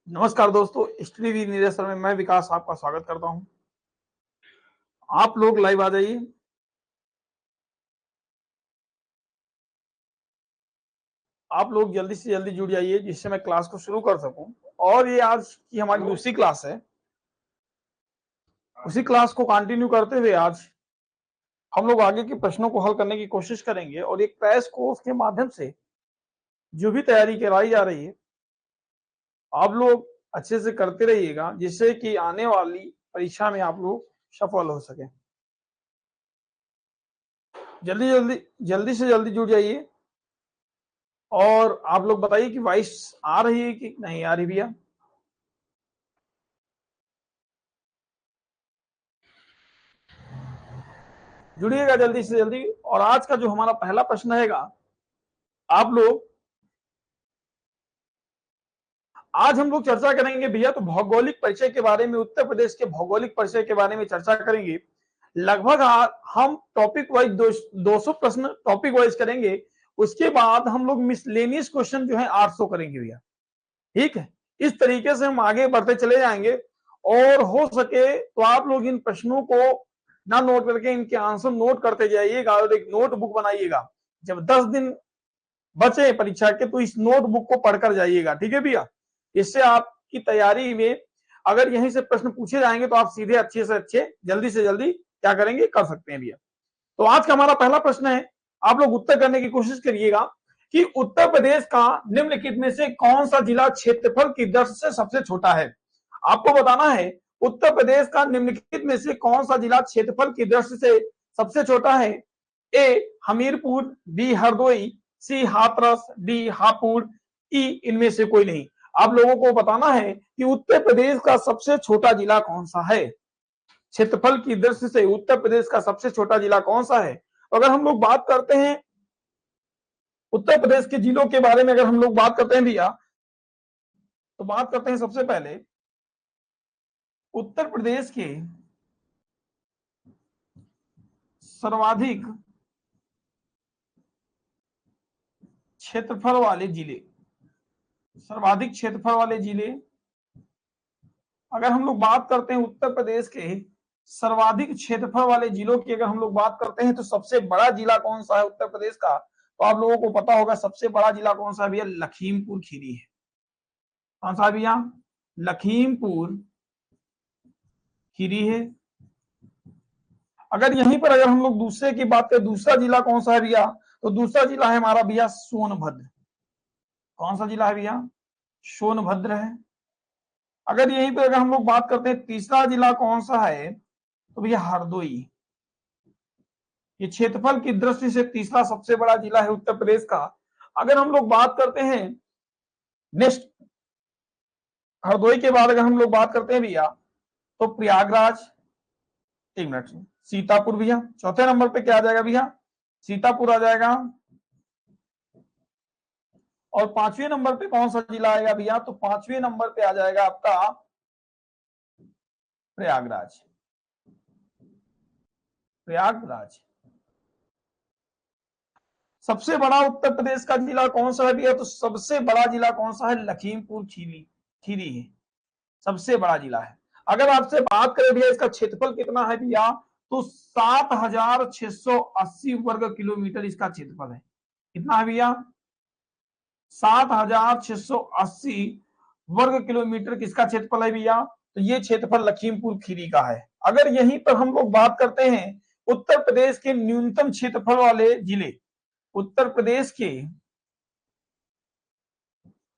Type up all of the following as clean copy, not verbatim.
नमस्कार दोस्तों, study with Neeraj sir में मैं विकास आपका स्वागत करता हूं। आप लोग लाइव आ जाइए। आप लोग जल्दी से जल्दी जुड़ जाइए जिससे मैं क्लास को शुरू कर सकूं। और ये आज की हमारी दूसरी क्लास है। उसी क्लास को कंटिन्यू करते हुए आज हम लोग आगे के प्रश्नों को हल करने की कोशिश करेंगे और एक क्रैश कोर्स के माध्यम से जो भी तैयारी कराई जा रही है आप लोग अच्छे से करते रहिएगा, जिससे कि आने वाली परीक्षा में आप लोग सफल हो सके। जल्दी से जल्दी जुड़ जाइए। और आप लोग बताइए कि वॉइस आ रही है कि नहीं आ रही भैया। जुड़िएगा जल्दी से जल्दी। और आज का जो हमारा पहला प्रश्न रहेगा, आप लोग आज हम लोग चर्चा करेंगे भैया तो भौगोलिक परिचय के बारे में, उत्तर प्रदेश के भौगोलिक परिचय के बारे में चर्चा करेंगे। लगभग हम टॉपिक वाइज 200 प्रश्न टॉपिक वाइज करेंगे। उसके बाद हम लोग मिसलेनियस क्वेश्चन जो है 800 करेंगे भैया। ठीक है, इस तरीके से हम आगे बढ़ते चले जाएंगे। और हो सके तो आप लोग इन प्रश्नों को ना नोट करके इनके आंसर नोट करते जाइएगा और एक नोटबुक बनाइएगा। जब 10 दिन बचे परीक्षा के तो इस नोटबुक को पढ़कर जाइएगा। ठीक है भैया, इससे आपकी तैयारी में अगर यहीं से प्रश्न पूछे जाएंगे तो आप सीधे अच्छे से अच्छे जल्दी से जल्दी क्या करेंगे, कर सकते हैं भैया। तो आज का हमारा पहला प्रश्न है, आप लोग उत्तर करने की कोशिश करिएगा कि उत्तर प्रदेश का निम्नलिखित में से कौन सा जिला क्षेत्रफल की दृष्टि से सबसे छोटा है। आपको बताना है उत्तर प्रदेश का निम्नलिखित में से कौन सा जिला क्षेत्रफल की दृष्टि से सबसे छोटा है। ए हमीरपुर, बी हरदोई, सी हाथरस, डी हापुड़, ई इनमें से कोई नहीं। आप लोगों को बताना है कि उत्तर प्रदेश का सबसे छोटा जिला कौन सा है। क्षेत्रफल की दृष्टि से उत्तर प्रदेश का सबसे छोटा जिला कौन सा है। अगर हम लोग बात करते हैं उत्तर प्रदेश के जिलों के बारे में, अगर हम लोग बात करते हैं भैया तो बात करते हैं सबसे पहले उत्तर प्रदेश के सर्वाधिक क्षेत्रफल वाले जिले। सर्वाधिक क्षेत्रफल वाले जिले, अगर हम लोग बात करते हैं उत्तर प्रदेश के सर्वाधिक क्षेत्रफल वाले जिलों की अगर हम लोग बात करते हैं तो सबसे बड़ा जिला कौन सा है उत्तर प्रदेश का, तो आप लोगों को पता होगा सबसे बड़ा जिला कौन सा है भैया, लखीमपुर खीरी है। कौन सा भैया, लखीमपुर खीरी है। अगर यहीं पर अगर हम लोग दूसरे की बात करें, दूसरा जिला कौन सा है भैया, तो दूसरा जिला है हमारा भैया सोनभद्र। कौन सा जिला है भैया, सोनभद्र है। अगर यहीं पर अगर हम लोग बात करते हैं तीसरा जिला कौन सा है, तो भैया हरदोई। ये क्षेत्रफल की दृष्टि से तीसरा सबसे बड़ा जिला है उत्तर प्रदेश का। अगर हम लोग बात करते हैं नेक्स्ट हरदोई के बाद अगर हम लोग बात करते हैं भैया तो प्रयागराज, एक मिनट, सीतापुर भैया चौथे नंबर पे क्या आ जाएगा भैया, सीतापुर आ जाएगा। और पांचवें नंबर पे कौन सा जिला आएगा भैया, तो पांचवें नंबर पे आ जाएगा आपका प्रयागराज। प्रयागराज सबसे बड़ा उत्तर प्रदेश का जिला कौन सा है भैया, तो सबसे बड़ा जिला कौन सा है, लखीमपुर खीरी है, सबसे बड़ा जिला है। अगर आपसे बात करें भैया इसका क्षेत्रफल कितना है भैया, तो 7,680 वर्ग किलोमीटर इसका क्षेत्रफल है। कितना है भैया, 7,680 वर्ग किलोमीटर किसका क्षेत्रफल है भैया, तो ये क्षेत्रफल लखीमपुर खीरी का है। अगर यहीं पर हम लोग बात करते हैं उत्तर प्रदेश के न्यूनतम क्षेत्रफल वाले जिले, उत्तर प्रदेश के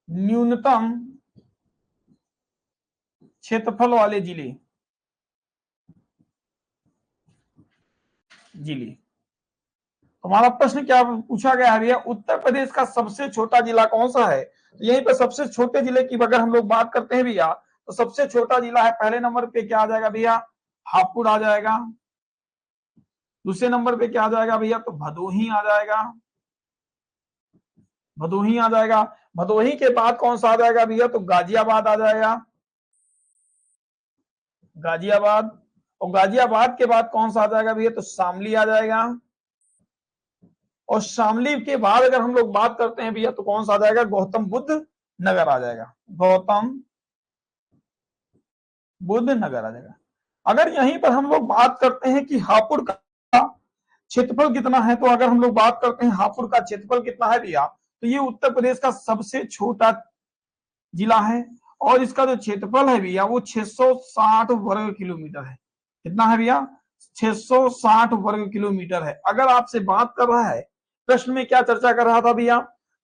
न्यूनतम क्षेत्रफल वाले जिले हमारा प्रश्न क्या पूछा गया है भैया, उत्तर प्रदेश का सबसे छोटा जिला कौन सा है। तो यहीं पर सबसे छोटे जिले की अगर हम लोग बात करते हैं भैया तो सबसे छोटा जिला है पहले नंबर पे क्या आ जाएगा भैया, हापुड़ आ जाएगा। दूसरे नंबर पे क्या आ जाएगा भैया, तो भदोही आ जाएगा। भदोही आ जाएगा। भदोही के बाद कौन सा आ जाएगा भैया, तो गाजियाबाद आ जाएगा। गाजियाबाद। और गाजियाबाद के बाद कौन सा आ जाएगा भैया, तो शामली आ जाएगा। और शामली के बाद अगर हम लोग बात करते हैं भैया तो कौन सा आ जाएगा, गौतम बुद्ध नगर आ जाएगा। गौतम बुद्धनगर आ जाएगा। अगर यहीं पर हम लोग बात करते हैं कि हापुड़ का क्षेत्रफल कितना है, तो अगर हम लोग बात करते हैं हापुड़ का क्षेत्रफल कितना है भैया, तो ये उत्तर प्रदेश का सबसे छोटा जिला है और इसका जो क्षेत्रफल है भैया वो 660 वर्ग किलोमीटर है। कितना है भैया? 660 वर्ग किलोमीटर है। अगर आपसे बात कर रहा है, प्रश्न में क्या चर्चा कर रहा था भैया,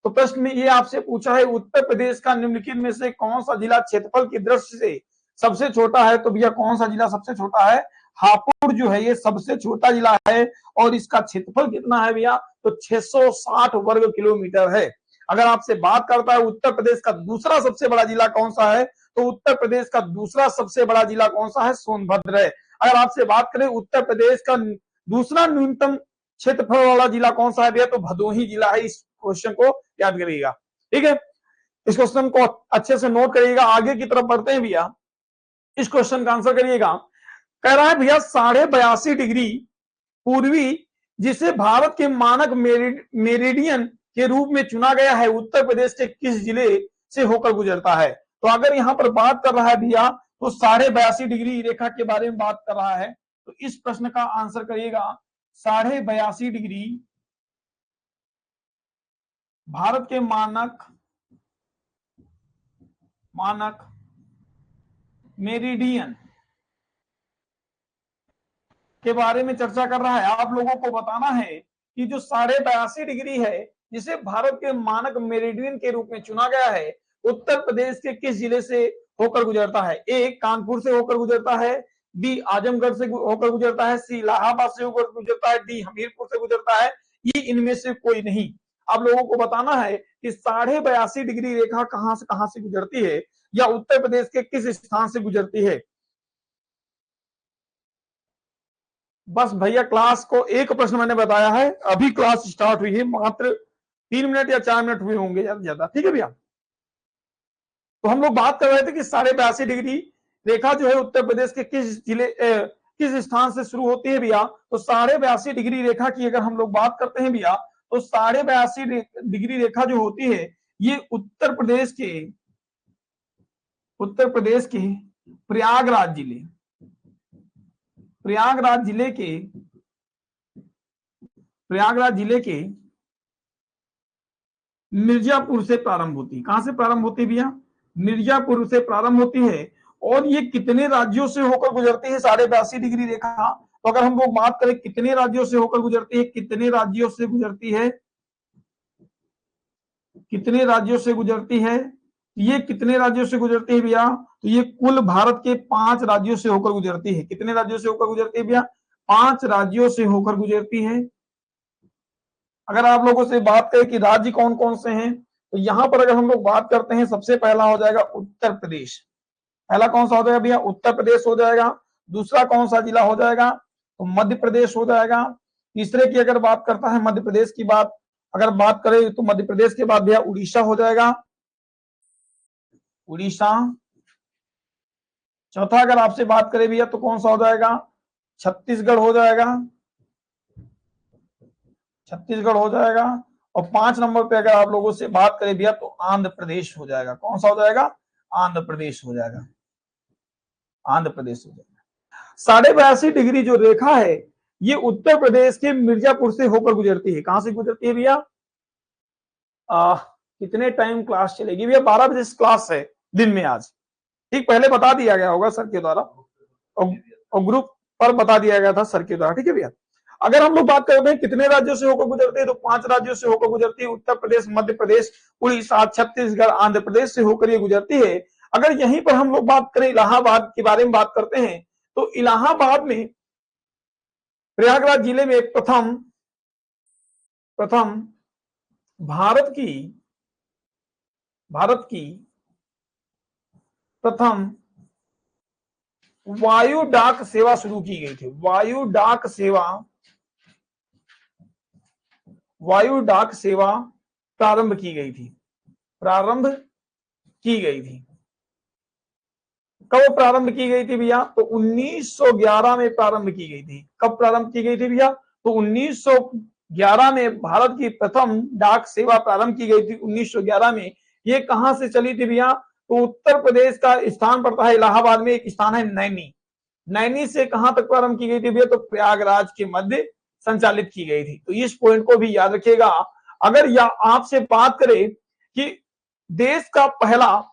तो प्रश्न में ये आपसे पूछा है उत्तर प्रदेश का निम्नलिखित में से कौन सा जिला क्षेत्रफल की दृष्टि से सबसे छोटा है, तो भैया कौन सा जिला सबसे छोटा है? हापुड़ जो है ये सबसे छोटा जिला है और इसका क्षेत्रफल कितना है भैया, तो 660 वर्ग किलोमीटर है। अगर आपसे बात करता है उत्तर प्रदेश का दूसरा सबसे बड़ा जिला कौन सा है, तो उत्तर प्रदेश का दूसरा सबसे बड़ा जिला कौन सा है? सोनभद्र है। अगर आपसे बात करें उत्तर प्रदेश का दूसरा न्यूनतम क्षेत्रफल वाला जिला कौन सा है भैया, तो भदोही जिला है। इस क्वेश्चन को याद करिएगा, ठीक है। इस क्वेश्चन को अच्छे से नोट करिएगा। आगे की तरफ बढ़ते हैं भैया, इस क्वेश्चन का आंसर करिएगा। कह रहा है भैया 82.5 डिग्री पूर्वी जिसे भारत के मानक मेरिडियन के रूप में चुना गया है, उत्तर प्रदेश के किस जिले से होकर गुजरता है? तो अगर यहां पर बात कर रहा है भैया तो 82.5 डिग्री रेखा के बारे में बात कर रहा है, तो इस प्रश्न का आंसर करिएगा 82.5 डिग्री भारत के मानक मेरिडियन के बारे में चर्चा कर रहा है। आप लोगों को बताना है कि जो 82.5 डिग्री है जिसे भारत के मानक मेरिडियन के रूप में चुना गया है, उत्तर प्रदेश के किस जिले से होकर गुजरता है? ए कानपुर से होकर गुजरता है, बी आजमगढ़ से होकर गुजरता है, सी इलाहाबाद से होकर गुजरता है, डी हमीरपुर से गुजरता है, ये इनमें से कोई नहीं। आप लोगों को बताना है कि 82.5 डिग्री रेखा कहां से गुजरती है या उत्तर प्रदेश के किस स्थान से गुजरती है। बस भैया क्लास को एक प्रश्न मैंने बताया है, अभी क्लास स्टार्ट हुई है, मात्र 3 मिनट या 4 मिनट हुए होंगे ज्यादा, ठीक है भैया। तो हम लोग बात कर रहे थे कि 82.5 डिग्री रेखा जो है उत्तर प्रदेश के किस स्थान से शुरू होती है भैया, तो 82.5 डिग्री रेखा की अगर हम लोग बात करते हैं भैया, तो 82.5 डिग्री रेखा जो होती है ये उत्तर प्रदेश के प्रयागराज जिले के मिर्जापुर से प्रारंभ होती है। कहां से प्रारंभ होती है भैया? मिर्जापुर से प्रारंभ होती है। और ये कितने राज्यों से होकर गुजरती है 82.5 डिग्री रेखा? तो अगर हम लोग बात करें कितने राज्यों से होकर गुजरती है, कितने राज्यों से गुजरती है, ये कितने राज्यों से गुजरती है भैया? तो ये कुल भारत के 5 राज्यों से होकर गुजरती है। कितने राज्यों से होकर गुजरती है भैया? 5 राज्यों से होकर गुजरती है। अगर आप लोगों से बात करें कि राज्य कौन कौन से हैं, तो यहां पर अगर हम लोग बात करते हैं, सबसे पहला हो जाएगा उत्तर प्रदेश। पहला कौन सा हो जाएगा भैया? उत्तर प्रदेश हो जाएगा। दूसरा कौन सा जिला हो जाएगा? तो मध्य प्रदेश हो जाएगा। तीसरे की अगर बात करता है मध्य प्रदेश की बात अगर बात करें तो मध्य प्रदेश के बाद भैया उड़ीसा हो जाएगा, उड़ीसा। चौथा अगर आपसे बात करें भैया तो कौन सा हो जाएगा? छत्तीसगढ़ हो जाएगा, और 5 नंबर पे अगर आप लोगों से बात करें भैया तो आंध्र प्रदेश हो जाएगा। कौन सा हो जाएगा? आंध्र प्रदेश हो जाएगा। 82.5 डिग्री जो रेखा है ये उत्तर प्रदेश के मिर्जापुर से होकर गुजरती है। कहां से गुजरती है भैया? कितने टाइम क्लास चलेगी भैया? 12 बजे क्लास है दिन में आज, ठीक, पहले बता दिया गया होगा सर के द्वारा और ग्रुप पर बता दिया गया था सर के द्वारा, ठीक है भैया। अगर हम लोग बात करते हैं कितने राज्यों से होकर गुजरती है, तो 5 राज्यों से होकर गुजरती है। उत्तर प्रदेश, मध्य प्रदेश, उड़ीसा, छत्तीसगढ़, आंध्र प्रदेश से होकर ये गुजरती है। अगर यहीं पर हम लोग बात करें इलाहाबाद के बारे में बात करते हैं, तो इलाहाबाद में प्रयागराज जिले में प्रथम भारत की प्रथम वायु डाक सेवा शुरू की गई थी। वायु डाक सेवा प्रारंभ की गई थी। कब प्रारंभ की गई थी भैया? तो 1911 में प्रारंभ की गई थी। कब प्रारंभ की गई थी भैया? तो 1911 में भारत की प्रथम डाक सेवा प्रारंभ की गई थी। 1911 में ये कहां से चली थी भैया? तो उत्तर प्रदेश का स्थान पड़ता है इलाहाबाद में, एक स्थान है नैनी। नैनी से कहां तक प्रारंभ की गई थी भैया, तो प्रयागराज के मध्य संचालित की गई थी। तो इस पॉइंट को भी याद रखिएगा। अगर या आपसे बात करें कि देश का पहला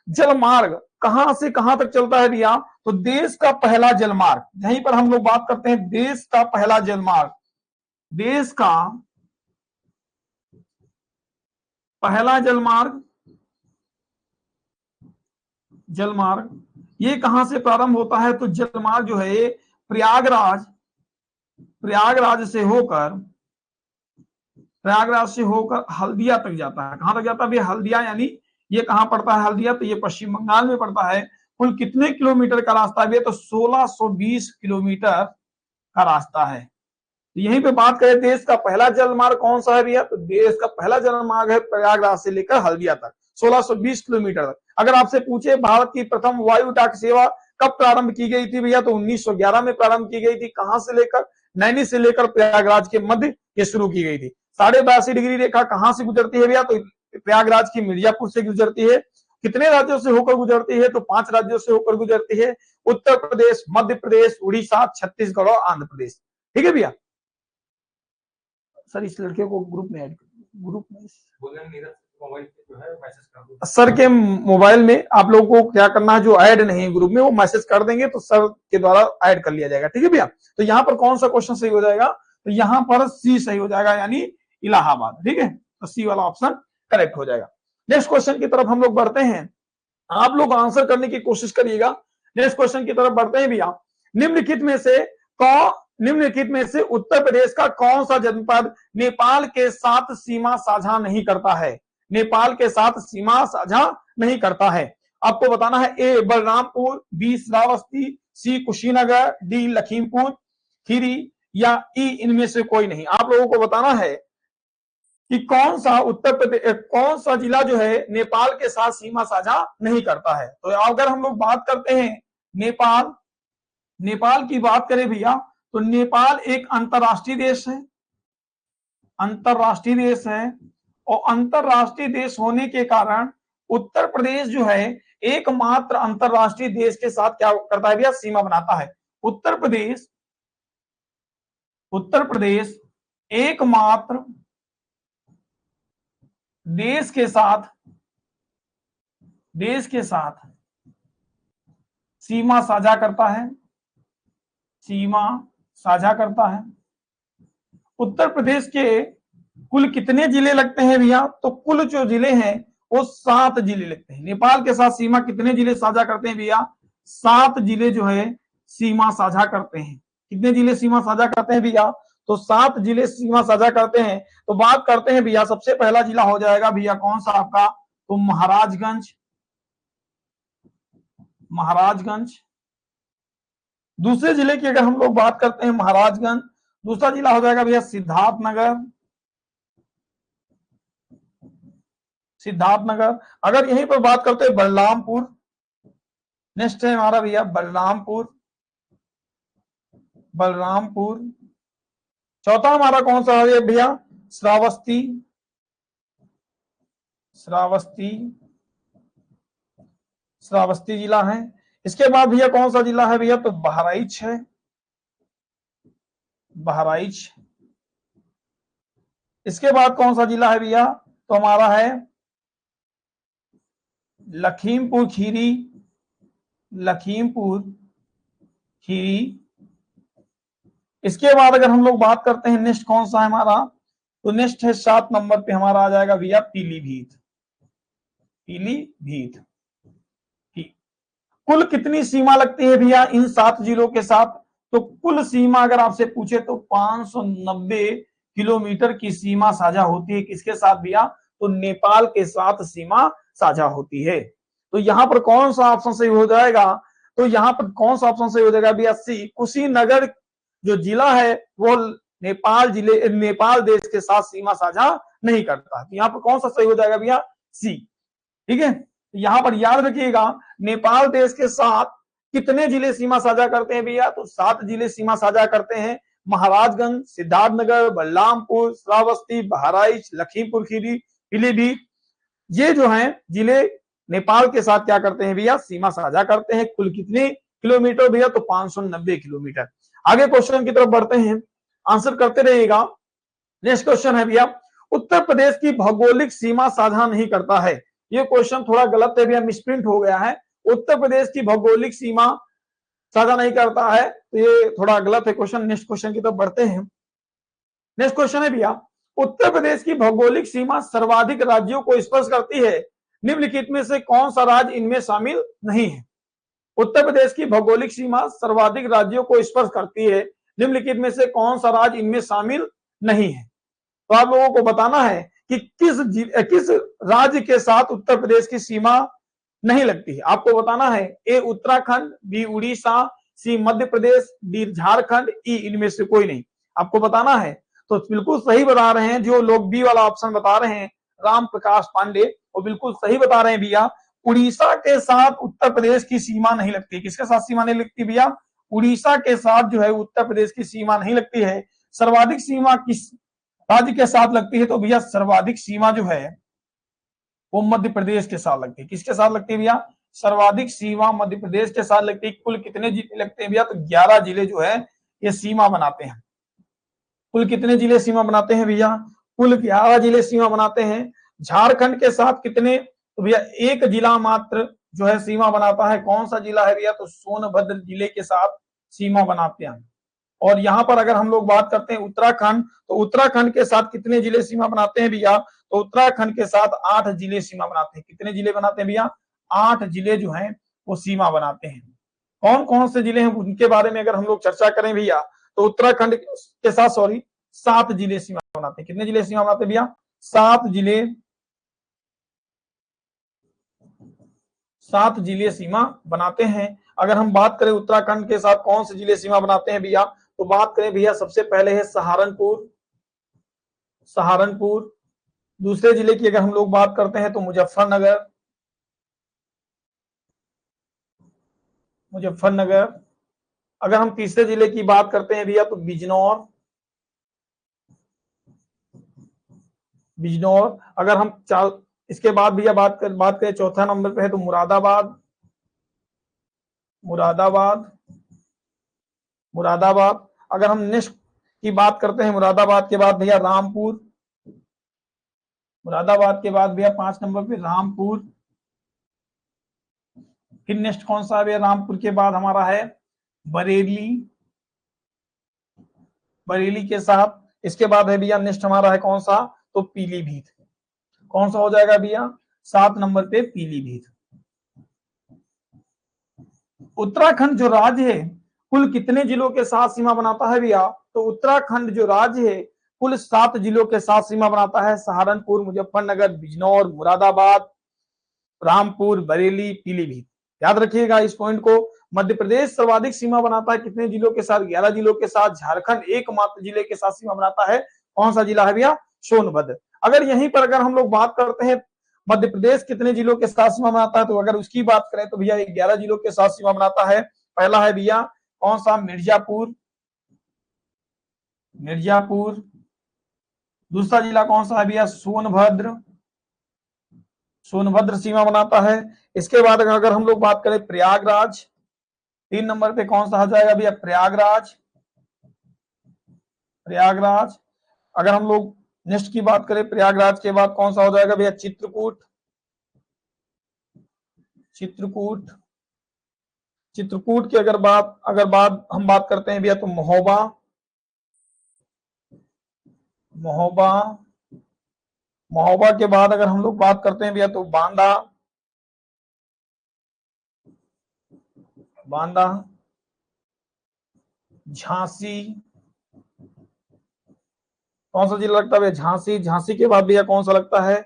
जलमार्ग कहां से कहां तक चलता है भैया, तो देश का पहला जलमार्ग, यहीं पर हम लोग बात करते हैं देश का पहला जलमार्ग, देश का पहला जलमार्ग, जलमार्ग ये कहां से प्रारंभ होता है, तो जलमार्ग जो है प्रयागराज, प्रयागराज से होकर हल्दिया तक जाता है। कहां तक जाता है भैया, हल्दिया, यानी ये कहां पड़ता है हल्दिया, तो ये पश्चिम बंगाल में पड़ता है। कुल कितने किलोमीटर का रास्ता है भैया, तो 1620 किलोमीटर का रास्ता है। तो यहीं पे बात करें देश का पहला जलमार्ग कौन सा है भैया, तो देश का पहला जलमार्ग है प्रयागराज से लेकर हल्दिया तक 1620 किलोमीटर तक। अगर आपसे पूछे भारत की प्रथम वायु डाक सेवा कब प्रारंभ की गई थी भैया, तो 1911 में प्रारंभ की गई थी। कहां से लेकर, नैनी से लेकर प्रयागराज के मध्य ये शुरू की गई थी। 82.5 डिग्री रेखा कहां से गुजरती है भैया, तो प्रयागराज की मिर्जापुर से गुजरती है। कितने राज्यों से होकर गुजरती है, तो 5 राज्यों से होकर गुजरती है, उत्तर प्रदेश, मध्य प्रदेश, उड़ीसा, छत्तीसगढ़ और आंध्र प्रदेश। ठीक है भैया। सर इस लड़के को ग्रुप में ऐड, ग्रुप में सर के मोबाइल में आप लोगों को क्या करना है, जो ऐड नहीं ग्रुप में वो मैसेज कर देंगे तो सर के द्वारा ऐड कर लिया जाएगा। ठीक है भैया। तो यहाँ पर कौन सा क्वेश्चन सही हो जाएगा, तो यहाँ पर सी सही हो जाएगा, यानी इलाहाबाद। ठीक है, तो सी वाला ऑप्शन करेक्ट हो जाएगा। नेक्स्ट क्वेश्चन की तरफ हम लोग बढ़ते हैं, आप लोग आंसर करने की कोशिश करिएगा। नेक्स्ट क्वेश्चन की तरफ बढ़ते हैं भैया। निम्नलिखित में से उत्तर प्रदेश का कौन सा जनपद नेपाल के साथ सीमा साझा नहीं करता है, नेपाल के साथ सीमा साझा नहीं करता है। आपको बताना है ए बलरामपुर, बी श्रावस्ती, सी कुशीनगर, डी लखीमपुर खीरी या ई इनमें से कोई नहीं। आप लोगों को बताना है कि कौन सा उत्तर प्रदेश, कौन सा जिला जो है नेपाल के साथ सीमा साझा नहीं करता है। तो अगर हम लोग बात करते हैं नेपाल, नेपाल की बात करें भैया, तो नेपाल एक अंतरराष्ट्रीय देश है, अंतरराष्ट्रीय देश है। और अंतरराष्ट्रीय देश होने के कारण उत्तर प्रदेश जो है एकमात्र अंतरराष्ट्रीय देश के साथ क्या करता है भैया, सीमा बनाता है। उत्तर प्रदेश एकमात्र देश के साथ सीमा साझा करता है, सीमा साझा करता है। उत्तर प्रदेश के कुल कितने जिले लगते हैं भैया, तो कुल जो जिले हैं वो 7 जिले लगते हैं। नेपाल के साथ सीमा कितने जिले साझा करते हैं भैया, 7 जिले जो है सीमा साझा करते हैं। कितने जिले सीमा साझा करते हैं भैया, तो 7 जिले सीमा साझा करते हैं। तो बात करते हैं भैया, सबसे पहला जिला हो जाएगा भैया कौन सा आपका, तो महाराजगंज, महाराजगंज। दूसरे जिले की अगर हम लोग बात करते हैं महाराजगंज, दूसरा जिला हो जाएगा भैया सिद्धार्थनगर, सिद्धार्थनगर। अगर यहीं पर बात करते हैं बलरामपुर, नेक्स्ट है हमारा भैया बलरामपुर, बलरामपुर। चौथा हमारा कौन सा है भैया, श्रावस्ती, श्रावस्ती, श्रावस्ती जिला है। इसके बाद भैया कौन सा जिला है भैया, तो बहराइच है, बहराइच। इसके बाद कौन सा जिला है भैया, तो हमारा है लखीमपुर खीरी, लखीमपुर खीरी। इसके बाद अगर हम लोग बात करते हैं नेक्स्ट कौन सा है हमारा, तो नेक्स्ट है 7 नंबर पे हमारा आ जाएगा भैया पीलीभीत, पीलीभीत। कुल कितनी सीमा लगती है भैया इन 7 जिलों के साथ, तो कुल सीमा अगर आपसे पूछे तो 590 किलोमीटर की सीमा साझा होती है। किसके साथ भैया, तो नेपाल के साथ सीमा साझा होती है। तो यहां पर कौन सा ऑप्शन सही हो जाएगा, तो यहां पर कौन सा ऑप्शन सही हो जाएगा भैया, सी कुशीनगर जो जिला है वो नेपाल देश के साथ सीमा साझा नहीं करता। तो यहाँ पर कौन सा सही हो जाएगा भैया, सी। ठीक है, यहां पर याद रखिएगा नेपाल देश के साथ कितने जिले सीमा साझा करते हैं भैया, तो 7 जिले सीमा साझा करते हैं। महाराजगंज, सिद्धार्थनगर, बलरामपुर, श्रावस्ती, बहराइच, लखीमपुर खीरी, पीलीभीत, ये जो हैं जिले नेपाल के साथ क्या करते हैं भैया, सीमा साझा करते हैं। कुल कितने किलोमीटर भैया, तो 590 किलोमीटर। आगे क्वेश्चन की तरफ बढ़ते हैं, आंसर करते रहिएगा। नेक्स्ट क्वेश्चन है भैया, उत्तर प्रदेश की भौगोलिक सीमा साझा नहीं करता है। ये क्वेश्चन थोड़ा गलत है भैया, मिसप्रिंट हो गया है। उत्तर प्रदेश की भौगोलिक सीमा साझा नहीं करता है, तो ये थोड़ा गलत है क्वेश्चन। नेक्स्ट क्वेश्चन की तरफ बढ़ते हैं। नेक्स्ट क्वेश्चन है भैया, उत्तर प्रदेश की भौगोलिक सीमा सर्वाधिक राज्यों को स्पर्श करती है, निम्नलिखित में से कौन सा राज्य इनमें शामिल नहीं है। उत्तर प्रदेश की भौगोलिक सीमा सर्वाधिक राज्यों को स्पर्श करती है, निम्नलिखित में से कौन सा राज्य इनमें शामिल नहीं है। तो आप लोगों को बताना है कि किस राज्य के साथ उत्तर प्रदेश की सीमा नहीं लगती है। आपको बताना है, ए उत्तराखंड, बी उड़ीसा, सी मध्य प्रदेश, डी झारखंड, ई इनमें से कोई नहीं। आपको बताना है। तो बिल्कुल सही बता रहे हैं जो लोग बी वाला ऑप्शन बता रहे हैं, राम प्रकाश पांडे, वो बिल्कुल सही बता रहे हैं भैया। उड़ीसा के साथ उत्तर प्रदेश की सीमा नहीं लगती। किसके साथ सीमा नहीं लगती भैया, उड़ीसा के साथ जो है उत्तर प्रदेश की सीमा नहीं लगती है। सर्वाधिक सीमा किस राज्य के साथ लगती है, तो भैया सर्वाधिक सीमा जो है वो मध्य प्रदेश के साथ लगती है। किसके साथ लगती है भैया, सर्वाधिक सीमा मध्य प्रदेश के साथ लगती है। कुल कितने जिले लगते हैं भैया, तो 11 जिले जो है ये सीमा बनाते हैं। कुल कितने जिले सीमा बनाते हैं भैया, कुल 11 जिले सीमा बनाते हैं। झारखंड के साथ कितने, तो भैया एक जिला मात्र जो है सीमा बनाता है। कौन सा जिला है भैया, तो सोनभद्र जिले के साथ सीमा बनाते हैं। और यहाँ पर अगर हम लोग बात करते हैं उत्तराखंड, तो उत्तराखंड के साथ कितने जिले सीमा बनाते हैं भैया, तो उत्तराखंड के साथ 8 जिले सीमा बनाते हैं। कितने जिले बनाते हैं भैया, 8 जिले जो हैं वो सीमा बनाते हैं। कौन कौन से जिले हैं उनके बारे में अगर हम लोग चर्चा करें भैया, तो उत्तराखंड के साथ 7 जिले सीमा बनाते हैं। कितने जिले सीमा बनाते हैं भैया, 7 जिले सीमा बनाते हैं। अगर हम बात करें उत्तराखंड के साथ कौन से जिले सीमा बनाते हैं भैया, तो बात करें भैया सबसे पहले है सहारनपुर। दूसरे जिले की अगर हम लोग बात करते हैं तो मुजफ्फरनगर। अगर हम तीसरे जिले की बात करते हैं भैया तो बिजनौर। अगर हम इसके बाद भैया बात करें चौथा नंबर पे है तो मुरादाबाद। अगर हम नेक्स्ट की बात करते हैं मुरादाबाद के बाद भैया रामपुर। मुरादाबाद के बाद भैया 5 नंबर पे रामपुर। फिर नेक्स्ट कौन सा है, रामपुर के बाद हमारा है बरेली के साथ। इसके बाद है भैया नेक्स्ट हमारा है कौन सा, तो पीलीभीत। कौन सा हो जाएगा भैया, 7 नंबर पे पीलीभीत। उत्तराखंड जो राज्य है कुल कितने जिलों के साथ सीमा बनाता है भैया, तो उत्तराखंड जो राज्य है कुल 7 जिलों के साथ सीमा बनाता है। सहारनपुर, मुजफ्फरनगर, बिजनौर, मुरादाबाद, रामपुर, बरेली, पीलीभीत। याद रखिएगा इस पॉइंट को। मध्य प्रदेश सर्वाधिक सीमा बनाता है कितने जिलों के साथ, 11 जिलों के साथ। झारखंड एकमात्र जिले के साथ सीमा बनाता है। कौन सा जिला है भैया, सोनभद्र। अगर यहीं पर अगर हम लोग बात करते हैं मध्य प्रदेश कितने जिलों के साथ सीमा बनाता है, तो अगर उसकी बात करें तो भैया 11 जिलों के साथ सीमा बनाता है। पहला है भैया कौन सा, मिर्जापुर। दूसरा जिला कौन सा है भैया, सोनभद्र सीमा बनाता है। इसके बाद अगर हम लोग बात करें प्रयागराज, 3 नंबर पे कौन सा आ जाएगा भैया, प्रयागराज। अगर हम लोग नेक्स्ट की बात करें प्रयागराज के बाद कौन सा हो जाएगा भैया, चित्रकूट की अगर हम बात करते हैं भैया तो महोबा के बाद अगर हम लोग बात करते हैं भैया तो बांदा, झांसी। कौन सा जिला लगता है भैया, झांसी के बाद भैया कौन सा लगता है,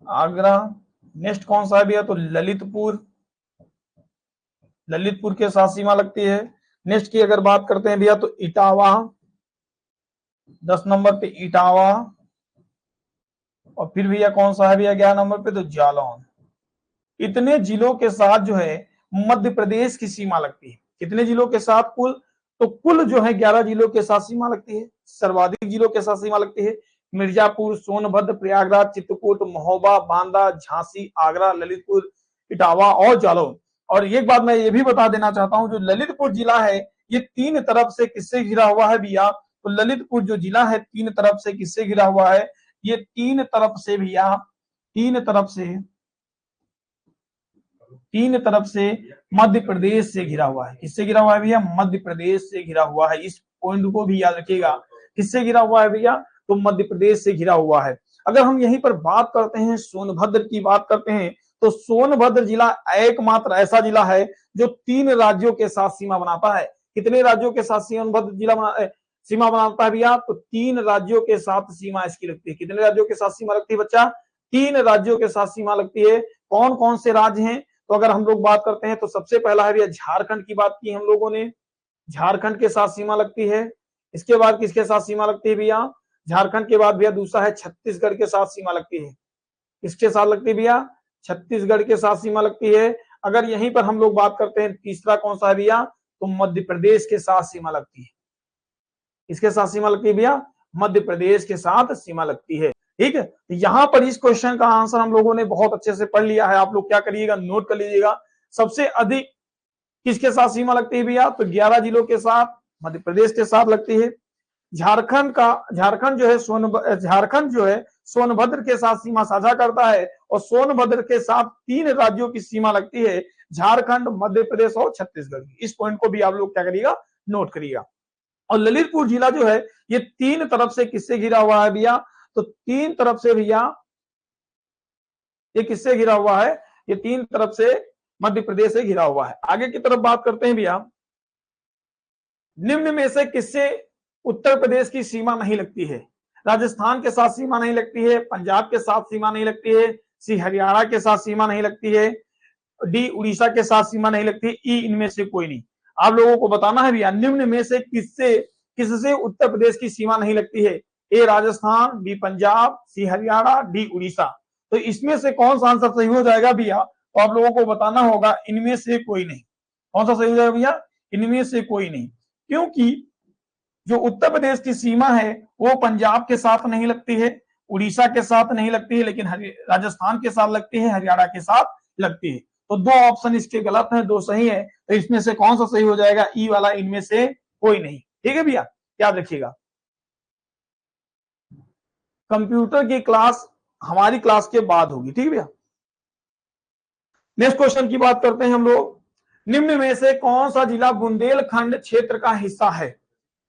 आगरा। नेक्स्ट कौन सा है भैया, तो ललितपुर के साथ सीमा लगती है। नेक्स्ट की अगर बात करते हैं भैया तो इटावा, 10 नंबर पे इटावा। और फिर भैया कौन सा है भैया 11 नंबर पे, तो जालौन। इतने जिलों के साथ जो है मध्य प्रदेश की सीमा लगती है। कितने जिलों के साथ, कुल जो है 11 जिलों के साथ सीमा लगती है। सर्वाधिक जिलों के साथ सीमा लगती है। मिर्जापुर, सोनभद्र, प्रयागराज, चित्रकूट, महोबा, बांदा, झांसी, आगरा, ललितपुर, इटावा और जालौन। और एक बात मैं ये भी बता देना चाहता हूं, जो ललितपुर जिला है ये तीन तरफ से किससे घिरा हुआ है भैया? तो ललितपुर जो जिला है तीन तरफ से किससे घिरा हुआ है? ये तीन तरफ से भैया, तीन तरफ से मध्य प्रदेश से घिरा हुआ है। किससे घिरा हुआ है भैया? मध्य प्रदेश से घिरा हुआ है। इस पॉइंट को भी याद रखिएगा, किससे घिरा हुआ है भैया? तो मध्य प्रदेश से घिरा हुआ है। अगर हम यहीं पर बात करते हैं, सोनभद्र की बात करते हैं, तो सोनभद्र जिला एकमात्र ऐसा जिला है जो तीन राज्यों के साथ सीमा बनाता है। कितने राज्यों के साथ सोनभद्र जिला सीमा बनाता है भैया? तो तीन राज्यों के साथ सीमा इसकी लगती है। कितने राज्यों के साथ सीमा लगती है बच्चा? तीन राज्यों के साथ सीमा लगती है। कौन कौन से राज्य हैं? तो अगर हम लोग बात करते हैं तो सबसे पहला है भैया झारखंड की बात की हम लोगों ने, झारखंड के साथ सीमा लगती है। इसके बाद किसके साथ सीमा लगती है भैया? झारखंड के बाद भैया दूसरा है छत्तीसगढ़ के साथ सीमा लगती है। किसके साथ लगती है भैया? छत्तीसगढ़ के साथ सीमा लगती है। अगर यहीं पर हम लोग बात करते हैं तीसरा कौन सा है भैया? तो मध्य प्रदेश के साथ सीमा लगती है। किसके साथ सीमा लगती है भैया? मध्य प्रदेश के साथ सीमा लगती है। ठीक है, यहां पर इस क्वेश्चन का आंसर हम लोगों ने बहुत अच्छे से पढ़ लिया है। आप लोग क्या करिएगा, नोट कर लीजिएगा। सबसे अधिक किसके साथ सीमा लगती है भैया? तो 11 जिलों के साथ मध्य प्रदेश के साथ लगती है। झारखंड जो है सोनभद्र के साथ सीमा साझा करता है और सोनभद्र के साथ तीन राज्यों की सीमा लगती है, झारखंड, मध्य प्रदेश और छत्तीसगढ़ की। इस पॉइंट को भी आप लोग क्या करिएगा, नोट करिएगा। और ललितपुर जिला जो है ये तीन तरफ से किससे घिरा हुआ है भैया? तो तीन तरफ से भैया ये किससे घिरा हुआ है? ये तीन तरफ से मध्य प्रदेश से घिरा हुआ है। आगे की तरफ बात करते हैं भैया, निम्न में से किससे उत्तर प्रदेश की सीमा नहीं लगती है? राजस्थान के साथ सीमा नहीं लगती है, पंजाब के साथ सीमा नहीं लगती है, सी हरियाणा के साथ सीमा नहीं लगती है, डी उड़ीसा के साथ सीमा नहीं लगती, ई इनमें से कोई नहीं। आप लोगों को बताना है भैया निम्न में से किससे उत्तर प्रदेश की सीमा नहीं लगती है? ए राजस्थान, बी पंजाब, सी हरियाणा, डी उड़ीसा। तो इसमें से कौन सा आंसर सही हो जाएगा भैया? तो आप लोगों को बताना होगा इनमें से कोई नहीं। कौन सा सही हो जाएगा भैया? इनमें से कोई नहीं, क्योंकि जो उत्तर प्रदेश की सीमा है वो पंजाब के साथ नहीं लगती है, उड़ीसा के साथ नहीं लगती है, लेकिन राजस्थान के साथ लगती है, हरियाणा के साथ लगती है। तो दो ऑप्शन इसके गलत हैं, दो सही है। तो इसमें से कौन सा सही हो जाएगा? ई वाला, इनमें से कोई नहीं। ठीक है भैया, याद रखिएगा। कंप्यूटर की क्लास हमारी क्लास के बाद होगी, ठीक है भैया। नेक्स्ट क्वेश्चन की बात करते हैं हम लोग। निम्न में से कौन सा जिला बुंदेलखंड क्षेत्र का हिस्सा है?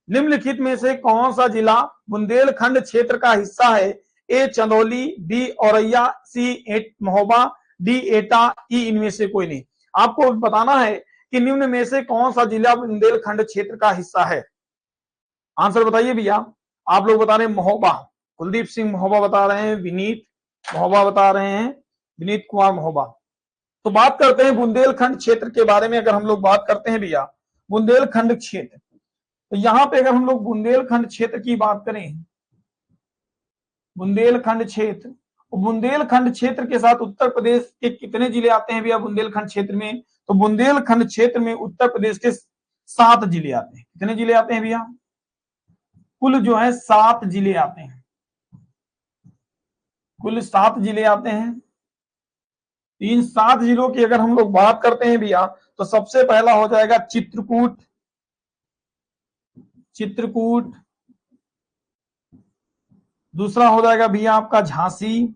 निम्नलिखित में से कौन सा जिला बुंदेलखंड क्षेत्र का हिस्सा है? ए चंदौली, बी औरैया, सी महोबा, डी एटा, ई इनमें से कोई नहीं। आपको बताना है कि निम्न में से कौन सा जिला बुंदेलखंड क्षेत्र का हिस्सा है। आंसर बताइए भैया। आप लोग बता रहे हैं महोबा, कुलदीप सिंह महोबा बता रहे हैं, विनीत महोबा बता रहे हैं, विनीत कुमार महोबा। तो बात करते हैं बुंदेलखंड क्षेत्र के बारे में। अगर हम लोग बात करते हैं भैया बुंदेलखंड क्षेत्र, तो यहां पे अगर हम लोग बुंदेलखंड क्षेत्र की बात करें, बुंदेलखंड क्षेत्र, बुंदेलखंड क्षेत्र के साथ उत्तर प्रदेश के कितने जिले आते हैं भैया बुंदेलखंड क्षेत्र में? तो बुंदेलखंड क्षेत्र में उत्तर प्रदेश के 7 जिले आते हैं। कितने जिले आते हैं भैया? कुल जो है 7 जिले आते हैं, कुल 7 जिले आते हैं। इन 7 जिलों की अगर हम लोग बात करते हैं भैया, तो सबसे पहला हो जाएगा चित्रकूट, चित्रकूट। दूसरा हो जाएगा भैया आपका झांसी,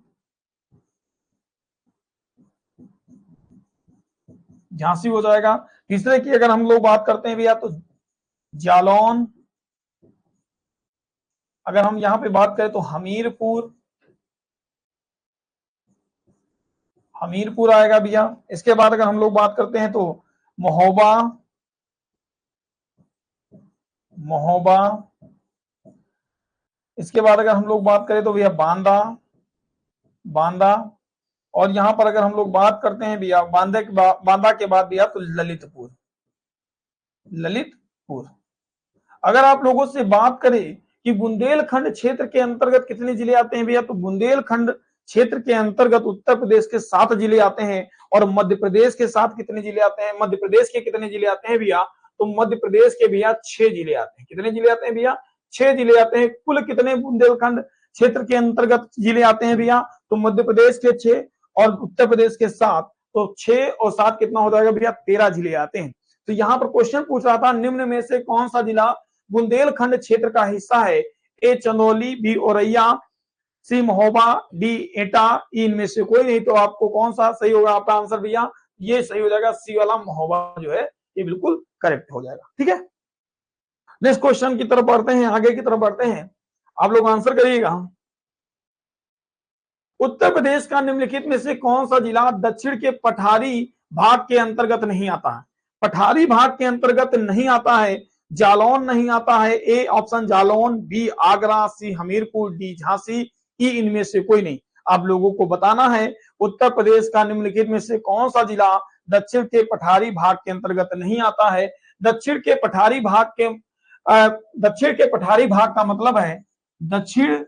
झांसी हो जाएगा। तीसरे की अगर हम लोग बात करते हैं भैया तो जालौन। अगर हम यहां पे बात करें तो हमीरपुर, हमीरपुर आएगा भैया। इसके बाद अगर हम लोग बात करते हैं तो महोबा, महोबा। इसके बाद अगर हम लोग बात करें तो भैया बांदा, बांदा। और यहां पर अगर हम लोग बात करते हैं भैया बांदा के बाद भैया तो ललितपुर, ललितपुर। अगर आप लोगों से बात करें कि बुंदेलखंड क्षेत्र के अंतर्गत कितने जिले आते हैं भैया, तो बुंदेलखंड क्षेत्र के अंतर्गत उत्तर प्रदेश के 7 जिले आते हैं। और मध्य प्रदेश के साथ कितने जिले आते हैं? मध्य प्रदेश के कितने जिले आते हैं भैया? तो मध्य प्रदेश के भैया 6 जिले आते हैं। कितने जिले आते हैं भैया? 6 जिले आते हैं। कुल कितने बुंदेलखंड क्षेत्र के अंतर्गत जिले आते हैं भैया, तो मध्य प्रदेश के 6 और उत्तर प्रदेश के 7, तो 6 और 7 कितना हो जाएगा भैया, 13 जिले आते हैं। तो यहाँ पर क्वेश्चन पूछ रहा था निम्न में से कौन सा जिला बुंदेलखंड क्षेत्र का हिस्सा है? ए चंदौली, बी औरैया, सी महोबा, डी एटा, ई इनमें से कोई नहीं। तो आपको कौन सा सही होगा आपका आंसर भैया? ये सही हो जाएगा, सी वाला महोबा जो है ये बिल्कुल करेक्ट हो जाएगा। ठीक है, नेक्स्ट क्वेश्चन की तरफ बढ़ते हैं, आगे की तरफ बढ़ते हैं, आप लोग आंसर करिएगा। उत्तर प्रदेश का निम्नलिखित में से कौन सा जिला दक्षिण के पठारी भाग के अंतर्गत नहीं आता है? पठारी भाग के अंतर्गत नहीं आता है, जालौन नहीं आता है, A option Jalaun, B Agra, C Hamirpur, D Jhansi, E इनमें से कोई नहीं। आप लोगों को बताना है उत्तर प्रदेश का निम्नलिखित में से कौन सा जिला दक्षिण के पठारी भाग के अंतर्गत नहीं आता है। दक्षिण के पठारी भाग के दक्षिण के पठारी भाग का मतलब है दक्षिण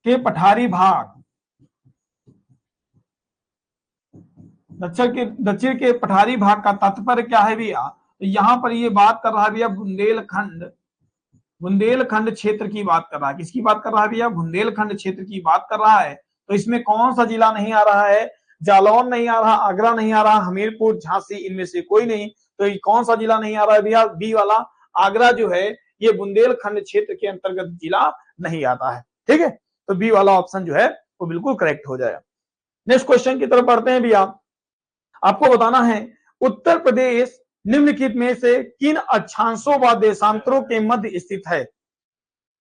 के पठारी भाग, दक्षिण के पठारी भाग का तात्पर्य क्या है भैया? तो यहाँ पर ये बात कर रहा है भैया बुंदेलखंड, बुंदेलखंड क्षेत्र की बात कर रहा है। किसकी बात कर रहा है भैया? बुंदेलखंड क्षेत्र की बात कर रहा है। तो इसमें कौन सा जिला नहीं आ रहा है? जालौन नहीं आ रहा, आगरा नहीं आ रहा, हमीरपुर, झांसी, इनमें से कोई नहीं। तो ये कौन सा जिला नहीं आ रहा है भैया? बी वाला आगरा जो है ये बुंदेलखंड क्षेत्र के अंतर्गत जिला नहीं आता है। ठीक है, तो बी वाला ऑप्शन जो है वो बिल्कुल करेक्ट हो जाएगा। नेक्स्ट क्वेश्चन की तरफ बढ़ते हैं भैया। आपको बताना है उत्तर प्रदेश निम्नलिखित में से किन अक्षांशों व देशांतरों के मध्य स्थित है?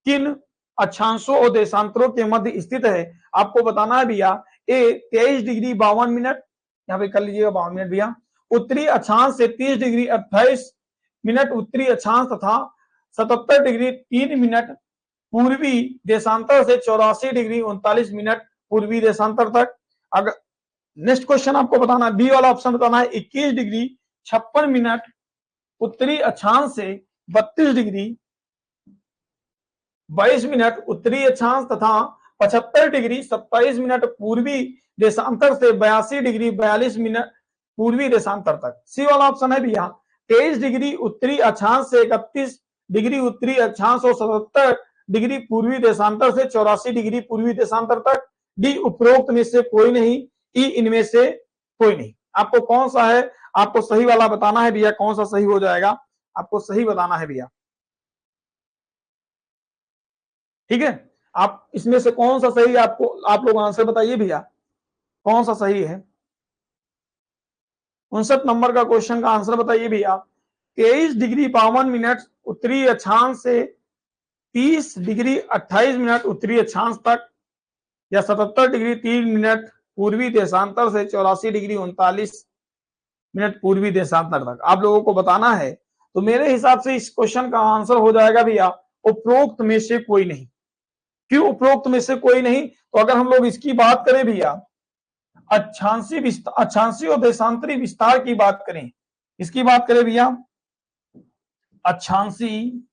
किन अक्षांशों और देशांतरों के मध्य स्थित है? आपको बताना है भैया। ए 23 डिग्री 52 मिनट, यहाँ पे कर लीजिएगा 52 मिनट भैया, उत्तरी अक्षांश से 30 डिग्री 28 मिनट उत्तरी अक्षांश तथा 77 डिग्री 3 मिनट पूर्वी देशांतर से 84 डिग्री 39 मिनट पूर्वी देशांतर तक। अगर नेक्स्ट क्वेश्चन आपको बताना है, बी वाला ऑप्शन बताना है 21 डिग्री 56 मिनट उत्तरी अक्षांश से 32 डिग्री 22 मिनट उत्तरी अक्षांश तथा 75 डिग्री 27 मिनट पूर्वी देशांतर से 82 डिग्री 42 मिनट पूर्वी देशांतर तक। सी वाला ऑप्शन है भैया 23 डिग्री उत्तरी अक्षांश से 31 डिग्री उत्तरी अक्षांश और 77 डिग्री पूर्वी देशांतर से 84 डिग्री पूर्वी देशांतर तक। डी उपरोक्त में से कोई नहीं, ई इनमें से कोई नहीं। आपको कौन सा है, आपको सही वाला बताना है भैया, कौन सा सही हो जाएगा आपको सही बताना है भैया। ठीक है, आप इसमें से कौन सा सही है आपको, आप लोग आंसर बताइए भैया कौन सा सही है। 59 नंबर का क्वेश्चन का आंसर बताइए भैया। 23 डिग्री 52 मिनट उत्तरी अक्षांश से 30 डिग्री 28 मिनट उत्तरी अक्षांश तक, या 77 डिग्री 3 मिनट पूर्वी देशांतर से 84 डिग्री 39 मिनट पूर्वी देशांतर तक। आप लोगों को बताना है। तो मेरे हिसाब से इस क्वेश्चन का आंसर हो जाएगा भैया उपरोक्त में से कोई नहीं। क्यों उपरोक्त में से कोई नहीं? तो अगर हम लोग इसकी बात करें भैया अक्षांशी और देशांतरी विस्तार की बात करें, इसकी बात करें भैया अक्षांशी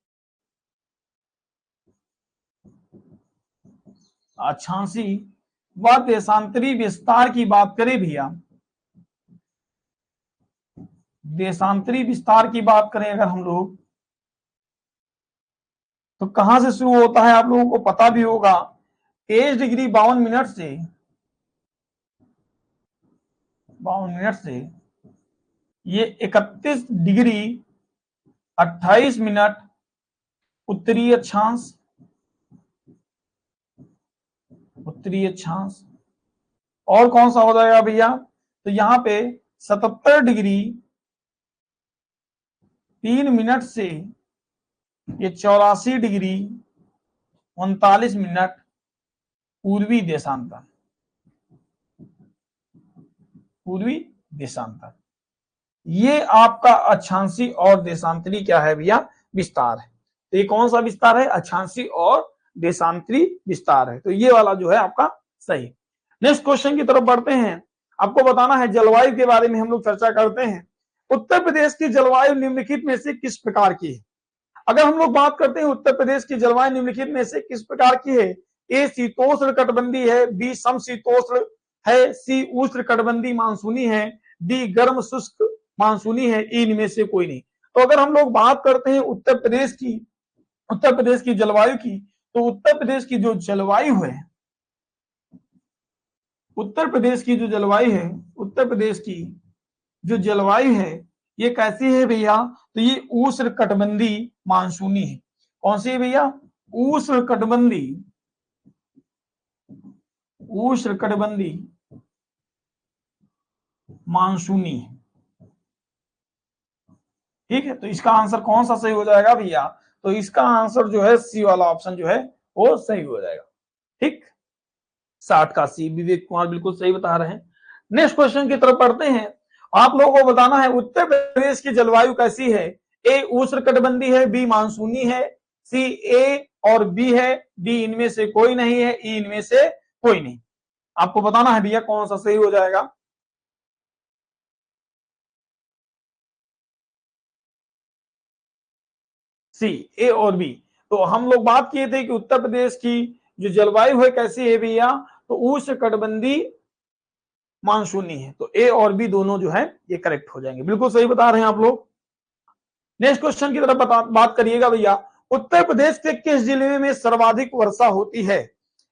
व देशांतरी विस्तार की बात करें भैया, देशांतरी विस्तार की बात करें अगर हम लोग, तो कहां से शुरू होता है आप लोगों को पता भी होगा। 23 डिग्री 52 मिनट से ये 31 डिग्री 28 मिनट उत्तरी अक्षांश और कौन सा हो जाएगा भैया? तो यहाँ पे 77 डिग्री 3 मिनट से ये 84 डिग्री 39 मिनट पूर्वी देशांतर। ये आपका अक्षांशी और देशांतरी क्या है भैया? विस्तार है। तो ये कौन सा विस्तार है? अक्षांशी और देशांतरी विस्तार है। तो ये वाला जो है आपका सही। नेक्स्ट क्वेश्चन की तरफ बढ़ते हैं। आपको बताना है जलवायु के बारे में हम लोग चर्चा करते हैं। उत्तर प्रदेश की जलवायु निम्नलिखित में से किस प्रकार की है? अगर हम लोग बात करते हैं उत्तर प्रदेश की जलवायु निम्नलिखित में से किस प्रकार की है? ए शीतोष्ण कटिबंधीय है, बी समशीतोष्ण है, सी उष्ण कटिबंधीय मानसूनी है, डी गर्म शुष्क मानसूनी है, इनमें से कोई नहीं। तो अगर हम लोग बात करते हैं उत्तर प्रदेश की जलवायु की, तो उत्तर प्रदेश की जो जलवायु है, उत्तर प्रदेश की जो जलवायु है, उत्तर प्रदेश की जो जलवायु है ये कैसी है भैया? तो ये उष्णकटिबंधीय मानसूनी है। कौन सी है भैया? उष्णकटिबंधीय, उष्णकटिबंधीय मानसूनी। ठीक है, तो इसका आंसर कौन सा सही हो जाएगा भैया? तो इसका आंसर जो है सी वाला ऑप्शन जो है वो सही हो जाएगा। ठीक, 60 का सी, विवेक कुमार बिल्कुल सही बता रहे हैं। नेक्स्ट क्वेश्चन की तरफ पढ़ते हैं। आप लोगों को बताना है उत्तर प्रदेश की जलवायु कैसी है? ए उष्णकटिबंधीय है, बी मानसूनी है, सी ए और बी है, डी इनमें से कोई नहीं है, ई इनमें से कोई नहीं। आपको बताना है भैया कौन सा सही हो जाएगा। सी, ए और बी। तो हम लोग बात किए थे कि उत्तर प्रदेश की जो जलवायु है कैसी है भैया? तो उष्णकटिबंधीय मानसूनी है। तो ए और बी दोनों जो है ये करेक्ट हो जाएंगे। बिल्कुल सही बता रहे हैं आप लोग। नेक्स्ट क्वेश्चन की तरफ बात करिएगा भैया। उत्तर प्रदेश के किस जिले में सर्वाधिक वर्षा होती है?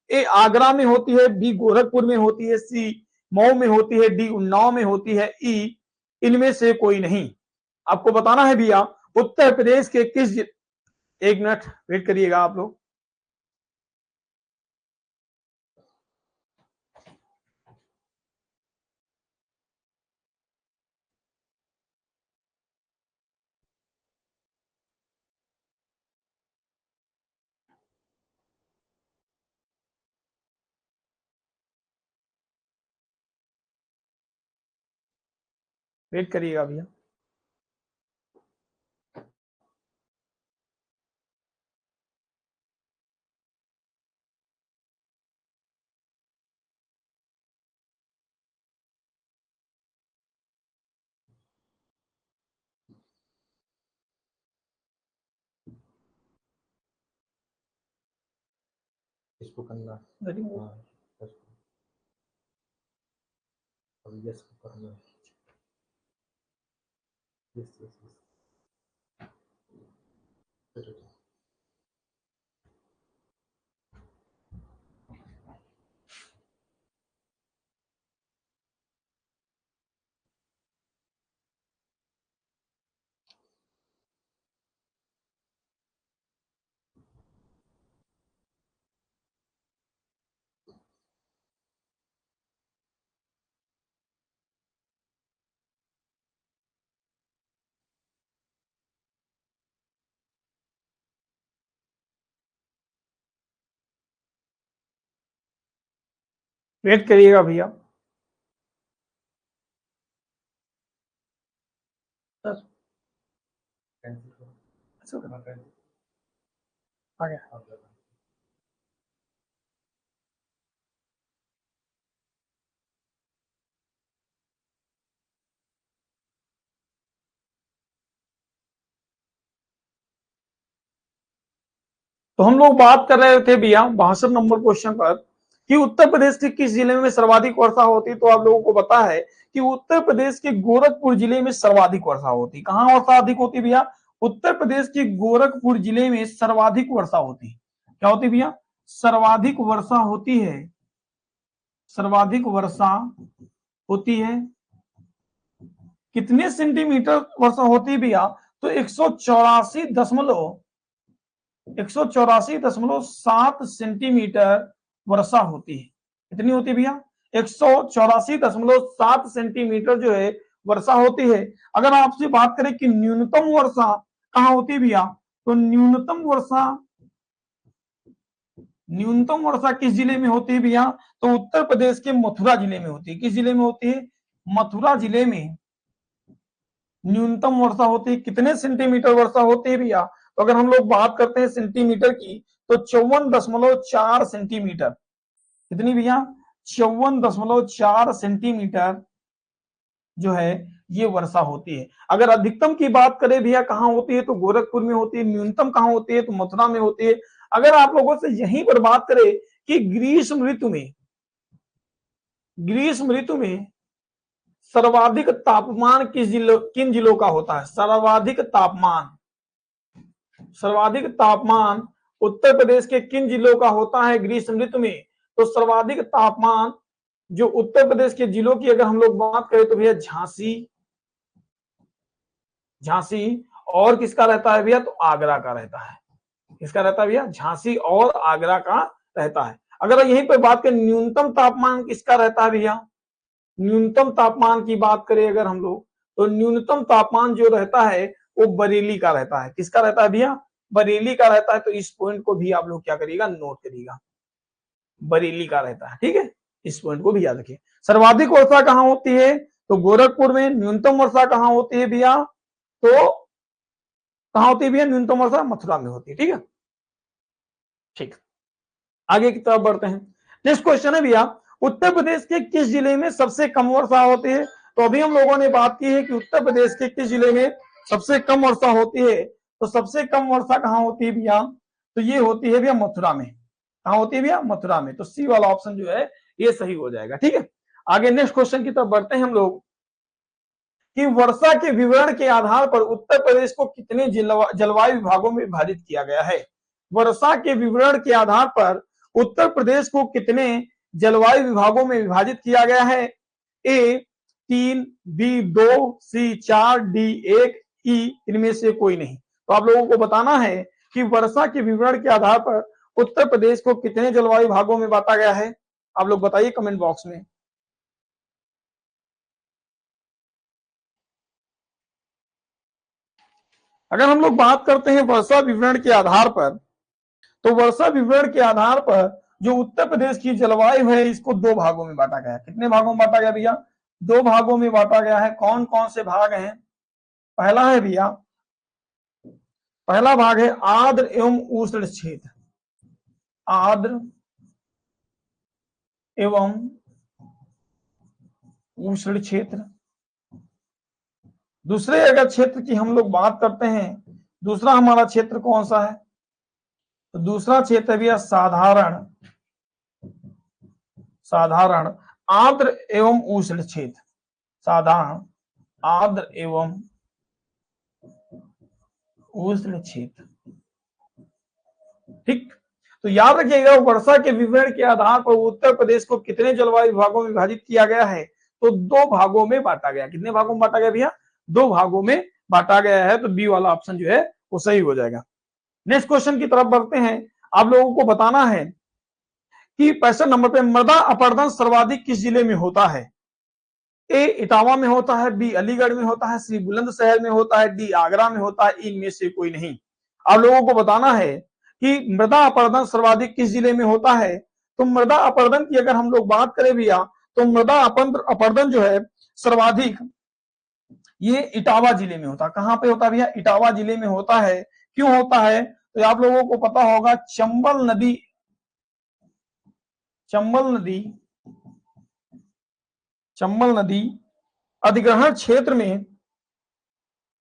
ए आगरा में होती है, बी गोरखपुर में होती है, सी मऊ में होती है, डी उन्नाव में होती है, ई इनमें से कोई नहीं। आपको बताना है भैया उत्तर प्रदेश के एक मिनट वेट करिएगा आप लोग। वेट करिएगा भैया। इसको करना हाँ, यस करना यस यस यस। वेट करिएगा भैया। आ गया। तो हम लोग बात कर रहे थे भैया 62 नंबर क्वेश्चन पर कि उत्तर प्रदेश के किस जिले में सर्वाधिक वर्षा होती है। तो आप लोगों को पता है कि उत्तर प्रदेश के गोरखपुर जिले में सर्वाधिक वर्षा होती। कहां वर्षा अधिक होती भैया? उत्तर प्रदेश के गोरखपुर जिले में सर्वाधिक वर्षा होती। क्या होती भैया? सर्वाधिक वर्षा होती है, सर्वाधिक वर्षा होती है। कितने सेंटीमीटर वर्षा होती है भैया? तो 184.7 सेंटीमीटर वर्षा होती है। कितनी होती है भैया? 184.7 सेंटीमीटर जो है वर्षा होती है। अगर आपसे बात करें कि न्यूनतम वर्षा कहां होती है भैया? तो न्यूनतम वर्षा किस जिले में होती है भैया? तो उत्तर प्रदेश के मथुरा जिले में होती है। किस जिले में होती है? मथुरा जिले में न्यूनतम वर्षा होती है। कितने सेंटीमीटर वर्षा होती है भैया? तो अगर हम लोग बात करते हैं सेंटीमीटर की तो 54.4 सेंटीमीटर। कितनी भैया? 54.4 सेंटीमीटर जो है ये वर्षा होती है। अगर अधिकतम की बात करें भैया कहां होती है? तो गोरखपुर में होती है। न्यूनतम कहां होती है? तो मथुरा में होती है। अगर आप लोगों से यहीं पर बात करें कि ग्रीष्म ऋतु में सर्वाधिक तापमान किन जिलों का होता है? सर्वाधिक तापमान उत्तर प्रदेश के किन जिलों का होता है ग्रीष्म ऋतु में? तो सर्वाधिक तापमान जो उत्तर प्रदेश के जिलों की अगर हम लोग बात करें तो भैया झांसी और किसका रहता है भैया? तो आगरा का रहता है। किसका रहता है भैया? झांसी और आगरा का रहता है। अगर यहीं पर बात करें न्यूनतम तापमान किसका रहता है भैया? न्यूनतम तापमान की बात करें अगर हम लोग तो न्यूनतम तापमान जो रहता है वो बरेली का रहता है। किसका रहता है भैया? बरेली का रहता है। तो इस पॉइंट को भी आप लोग क्या करिएगा? नोट करिएगा, बरेली का रहता है। ठीक है, इस पॉइंट को भी याद रखिए। सर्वाधिक वर्षा कहां होती है? तो गोरखपुर में। न्यूनतम वर्षा कहां होती है भैया? तो कहां होती है भैया न्यूनतम वर्षा? मथुरा में होती है। ठीक है, ठीक, आगे की तरफ बढ़ते हैं। नेक्स्ट क्वेश्चन है भैया, उत्तर प्रदेश के किस जिले में सबसे कम वर्षा होती है? तो अभी हम लोगों ने बात की है कि उत्तर प्रदेश के किस जिले में सबसे कम वर्षा होती है। तो सबसे कम वर्षा कहां होती है भैया? तो ये होती है भैया मथुरा में। कहां होती है भैया? मथुरा में। तो सी वाला ऑप्शन जो है ये सही हो जाएगा। ठीक है, आगे नेक्स्ट क्वेश्चन की तरफ बढ़ते हैं हम लोग कि वर्षा के विवरण के आधार पर उत्तर प्रदेश को कितने जलवायु विभागों में विभाजित किया गया है? वर्षा के विवरण के आधार पर उत्तर प्रदेश को कितने जलवायु विभागों में विभाजित किया गया है? ए 3, बी 2, सी 4, डी 1, ई इनमें से कोई नहीं। तो आप लोगों को बताना है कि वर्षा के विवरण के आधार पर उत्तर प्रदेश को कितने जलवायु विभागों में बांटा गया है? आप लोग बताइए कमेंट बॉक्स में। अगर हम लोग बात करते हैं वर्षा विवरण के आधार पर, तो वर्षा विवरण के आधार पर जो उत्तर प्रदेश की जलवायु है इसको दो भागों में बांटा गया है। कितने भागों में बांटा गया भैया? दो भागों में बांटा गया है। कौन कौन से भाग हैं? पहला है भैया, पहला भाग है आर्द्र एवं उष्ण क्षेत्र। आर्द्र एवं उष्ण क्षेत्र। दूसरे अगर क्षेत्र की हम लोग बात करते हैं, दूसरा हमारा क्षेत्र कौन सा है? तो दूसरा क्षेत्र भैया साधारण आर्द्र एवं उष्ण क्षेत्र। साधारण आर्द्र एवं उष्ण क्षेत्र। ठीक, तो याद रखिएगा वर्षा के विवरण के आधार पर उत्तर प्रदेश को कितने जलवायु विभागों में विभाजित किया गया है? तो दो भागों में बांटा गया। कितने भागों में बांटा गया भैया? दो भागों में बांटा गया है। तो बी वाला ऑप्शन जो है वो सही हो जाएगा। नेक्स्ट क्वेश्चन की तरफ बढ़ते हैं। आप लोगों को बताना है कि 65 नंबर पे मृदा अपरदन सर्वाधिक किस जिले में होता है? ए इटावा में होता है, बी अलीगढ़ में होता है, सी बुलंदशहर में होता है, डी आगरा में होता है, इनमें से कोई नहीं। आप लोगों को बताना है कि मृदा अपरदन सर्वाधिक किस जिले में होता है। तो मृदा अपरदन की अगर हम लोग बात करें भैया तो मृदा अपरदन जो है सर्वाधिक ये इटावा जिले में होता है। कहां पे होता है भैया? इटावा जिले में होता है। क्यों होता है? तो आप लोगों को पता होगा चंबल नदी अधिग्रहण क्षेत्र में,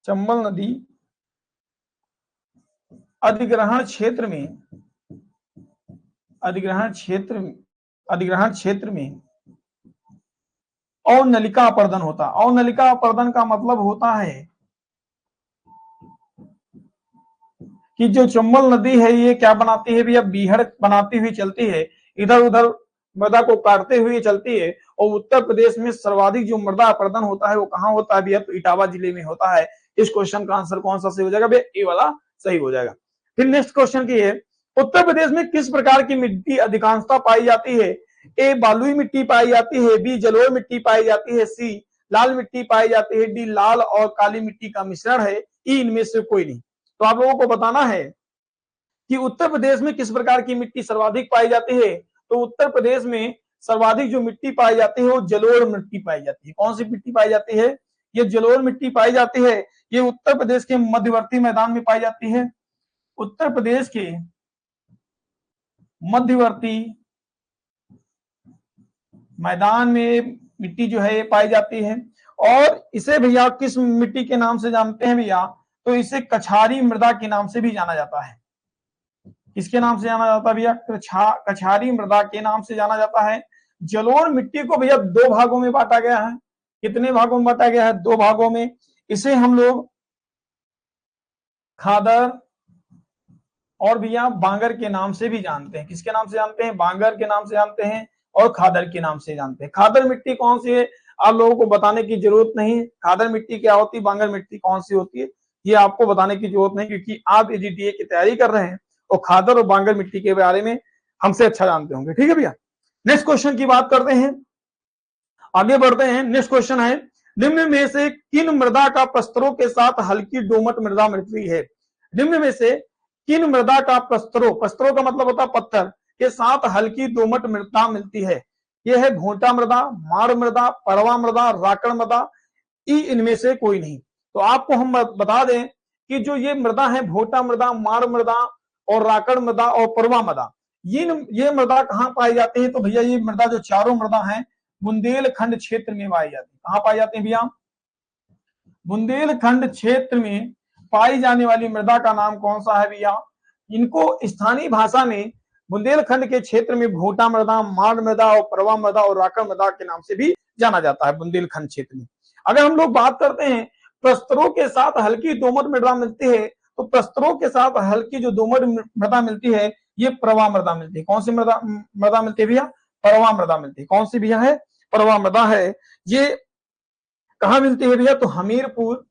चंबल नदी अधिग्रहण क्षेत्र में अवनलिका अपर्दन होता है। अवनलिका अपर्दन का मतलब होता है कि जो चंबल नदी है ये क्या बनाती है भैया? बीहड़ बनाती हुई चलती है, इधर उधर मृदा को काटते हुए चलती है। और उत्तर प्रदेश में सर्वाधिक जो मृदा अपरदन होता है वो कहां होता है भैया? तो इटावा जिले में होता है। इस क्वेश्चन का आंसर कौन सा सही हो जाएगा भैया? ए वाला सही हो जाएगा। फिर नेक्स्ट क्वेश्चन की है, उत्तर प्रदेश में किस प्रकार की मिट्टी अधिकांशता पाई जाती है? ए बालुई मिट्टी पाई जाती है, बी जलोढ़ मिट्टी पाई जाती है, सी लाल मिट्टी पाई जाती है, डी लाल और काली मिट्टी का मिश्रण है, ई इनमें से कोई नहीं। तो आप लोगों को बताना है कि उत्तर प्रदेश में किस प्रकार की मिट्टी सर्वाधिक पाई जाती है। तो उत्तर प्रदेश में सर्वाधिक जो मिट्टी पाई जाती है वो जलोढ़ मिट्टी पाई जाती है। कौन सी मिट्टी पाई जाती है? ये जलोढ़ मिट्टी पाई जाती है। ये उत्तर प्रदेश के मध्यवर्ती मैदान में पाई जाती है। उत्तर प्रदेश के मध्यवर्ती मैदान में मिट्टी जो है ये पाई जाती है। और इसे भैया किस मिट्टी के नाम से जानते हैं भैया? तो इसे कछारी मृदा के नाम से भी जाना जाता है। किसके नाम से जाना जाता है भैया? कछारी मृदा के नाम से जाना जाता है। जलोढ़ मिट्टी को भैया दो भागों में बांटा गया है। कितने भागों में बांटा गया है? दो भागों में। इसे हम लोग खादर और भैया बांगर के नाम से भी जानते हैं। किसके नाम से जानते हैं? बांगर के नाम से जानते हैं और खादर के नाम से जानते हैं। खादर मिट्टी कौन सी है आप लोगों को बताने की जरूरत नहीं। खादर मिट्टी क्या होती है, बांगर मिट्टी कौन सी होती है, ये आपको बताने की जरूरत नहीं, क्योंकि आप एजीटीए की तैयारी कर रहे हैं और खादर और बांगर मिट्टी के बारे में हमसे अच्छा जानते होंगे। ठीक है भैया, नेक्स्ट क्वेश्चन की बात करते हैं, आगे बढ़ते हैं। नेक्स्ट क्वेश्चन है, निम्न में से किन मृदा का प्रस्तरों के साथ हल्की दोमट मृदा मिलती है? निम्न में से किन मृदा का प्रस्तरों, प्रस्तरों का मतलब होता है पत्थर, के साथ हल्की दोमट मृदा मिलती है? यह है भोटा मृदा, माड़ मृदा, परवा मृदा, राकड़ मृदा, इनमें से कोई नहीं। तो आपको हम बता दें कि जो ये मृदा है, भोटा मृदा, माड़ मृदा और राकड़ मृदा और परवा मृदा, ये मृदा कहाँ पाई जाती है? तो भैया ये मृदा जो चारों मृदा है बुंदेलखंड क्षेत्र में पाई जाती है। कहाँ पाई जाती है भैया? बुंदेलखंड क्षेत्र में पाई जाने वाली मृदा का नाम कौन सा है भैया? इनको स्थानीय भाषा में बुंदेलखंड के क्षेत्र में भोटा मृदा, माड़ मृदा और परवा मृदा और राकड़ मृदा के नाम से भी जाना जाता है बुंदेलखंड क्षेत्र में। अगर हम लोग बात करते हैं प्रस्तरों के साथ हल्की दोमट मृदा मिलती है, तो प्रस्तरों के साथ हल्की जो दोमट मृदा मिलती है ये परवा मृदा मिलती है। कौन सी मृदा मिलती है भैया? परवा मृदा मिलती है। कौन सी भैया है? परवा मृदा है। ये कहाँ मिलती है भैया? तो हमीरपुर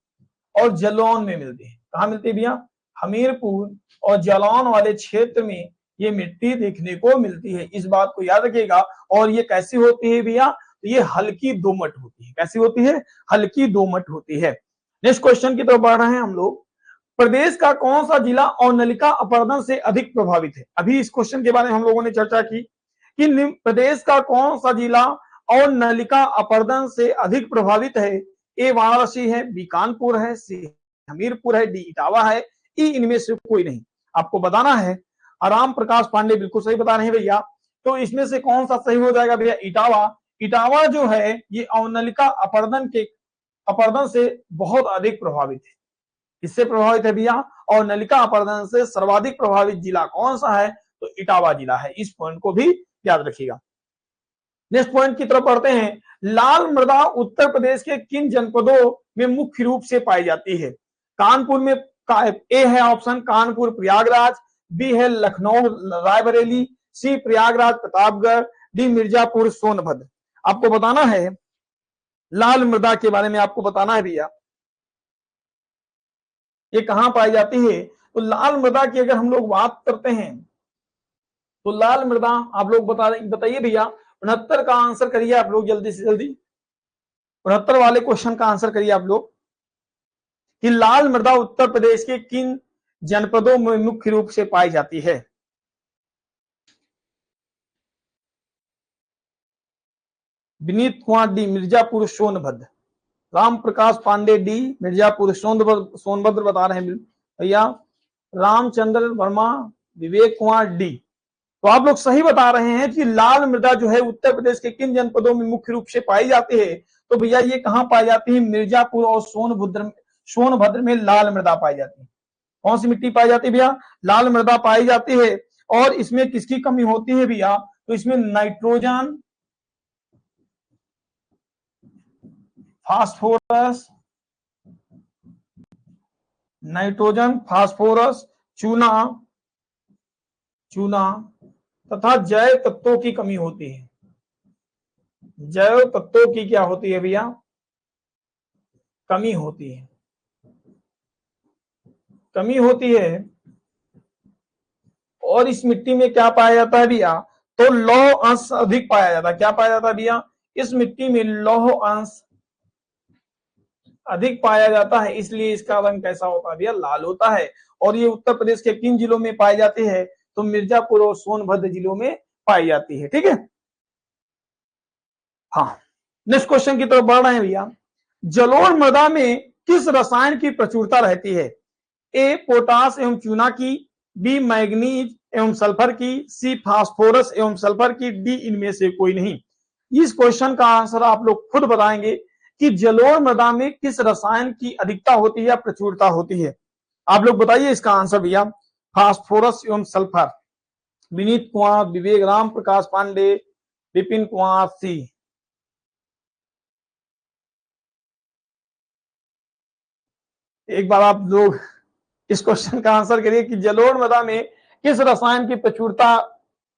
और जालौन में मिलती है। कहाँ मिलती है भैया? हमीरपुर और जालौन वाले क्षेत्र में ये मिट्टी देखने को मिलती है। इस बात को याद रखिएगा। और ये कैसी होती है भैया? तो ये हल्की दोमट होती है। कैसी होती है? हल्की दोमट होती है। नेक्स्ट क्वेश्चन की तरफ बढ़ रहे हैं हम लोग। प्रदेश का कौन सा जिला अवनलिका अपरदन से अधिक प्रभावित है? अभी इस क्वेश्चन के बारे में हम लोगों ने चर्चा की कि प्रदेश का कौन सा जिला अवनलिका अपरदन से अधिक प्रभावित है? ए वाराणसी है, बी कानपुर है, सी हमीरपुर है, डी इटावा है, ई इनमें से कोई नहीं। आपको बताना है। राम प्रकाश पांडे बिल्कुल सही बता रहे हैं भैया। तो इसमें से कौन सा सही हो जाएगा भैया? इटावा। इटावा जो है ये अवनलिका अपरदन से बहुत अधिक प्रभावित है। किससे प्रभावित है भैया? और नलिका अपरदन से सर्वाधिक प्रभावित जिला कौन सा है? तो इटावा जिला है। इस पॉइंट को भी याद रखिएगा। नेक्स्ट पॉइंट की तरफ बढ़ते हैं। लाल मृदा उत्तर प्रदेश के किन जनपदों में मुख्य रूप से पाई जाती है? कानपुर में, ए है ऑप्शन कानपुर प्रयागराज, बी है लखनऊ रायबरेली, सी प्रयागराज प्रतापगढ़, डी मिर्जापुर सोनभद्र। आपको बताना है लाल मृदा के बारे में, आपको बताना है भैया ये कहां पाई जाती है। तो लाल मृदा की अगर हम लोग बात करते हैं तो लाल मृदा आप लोग बताइए भैया। 69 का आंसर करिए आप लोग जल्दी से जल्दी। 69 वाले क्वेश्चन का आंसर करिए आप लोग कि लाल मृदा उत्तर प्रदेश के किन जनपदों में मुख्य रूप से पाई जाती है? विनीत कुमार डी मिर्जापुर सोनभद्र, राम प्रकाश पांडे डी मिर्जापुर सोनभद्र बता रहे हैं भैया। रामचंद्र वर्मा, विवेक कुमार डी। तो आप लोग सही बता रहे हैं कि लाल मृदा जो है उत्तर प्रदेश के किन जनपदों में मुख्य रूप से पाई जाती है? तो भैया ये कहां पाई जाती है? मिर्जापुर और सोनभद्र में लाल मृदा पाई जाती है। कौन सी मिट्टी पाई जाती है भैया? लाल मृदा पाई जाती है। और इसमें किसकी कमी होती है भैया? तो इसमें नाइट्रोजन, फास्फोरस, चूना तथा जैव तत्वों की कमी होती है। जैव तत्वों की क्या होती है भैया? कमी होती है। कमी होती है। और इस मिट्टी में क्या पाया जाता है भैया? तो लौह अंश अधिक पाया जाता है। क्या पाया जाता है भैया? इस मिट्टी में लौह अंश अधिक पाया जाता है, इसलिए इसका रंग कैसा होता है भैया? लाल होता है। और ये उत्तर प्रदेश के किन जिलों में पाई जाती है? तो मिर्जापुर और सोनभद्र जिलों में पाई जाती है। ठीक है, हाँ। नेक्स्ट क्वेश्चन की तरफ बढ़ रहे हैं भैया। जलोढ़ मृदा में किस रसायन की प्रचुरता रहती है? ए पोटास एवं चूना की, बी मैग्नीज एवं सल्फर की, सी फास्फोरस एवं सल्फर की, डी इनमें से कोई नहीं। इस क्वेश्चन का आंसर आप लोग खुद बताएंगे कि जलोढ़ मृदा में किस रसायन की अधिकता होती है या प्रचुरता होती है। आप लोग बताइए इसका आंसर भैया। फास्फोरस एवं सल्फर। विनीत कुमार, विवेक, राम प्रकाश पांडे, विपिन कुमार, सी। एक बार आप लोग इस क्वेश्चन का आंसर करिए कि जलोढ़ मृदा में किस रसायन की प्रचुरता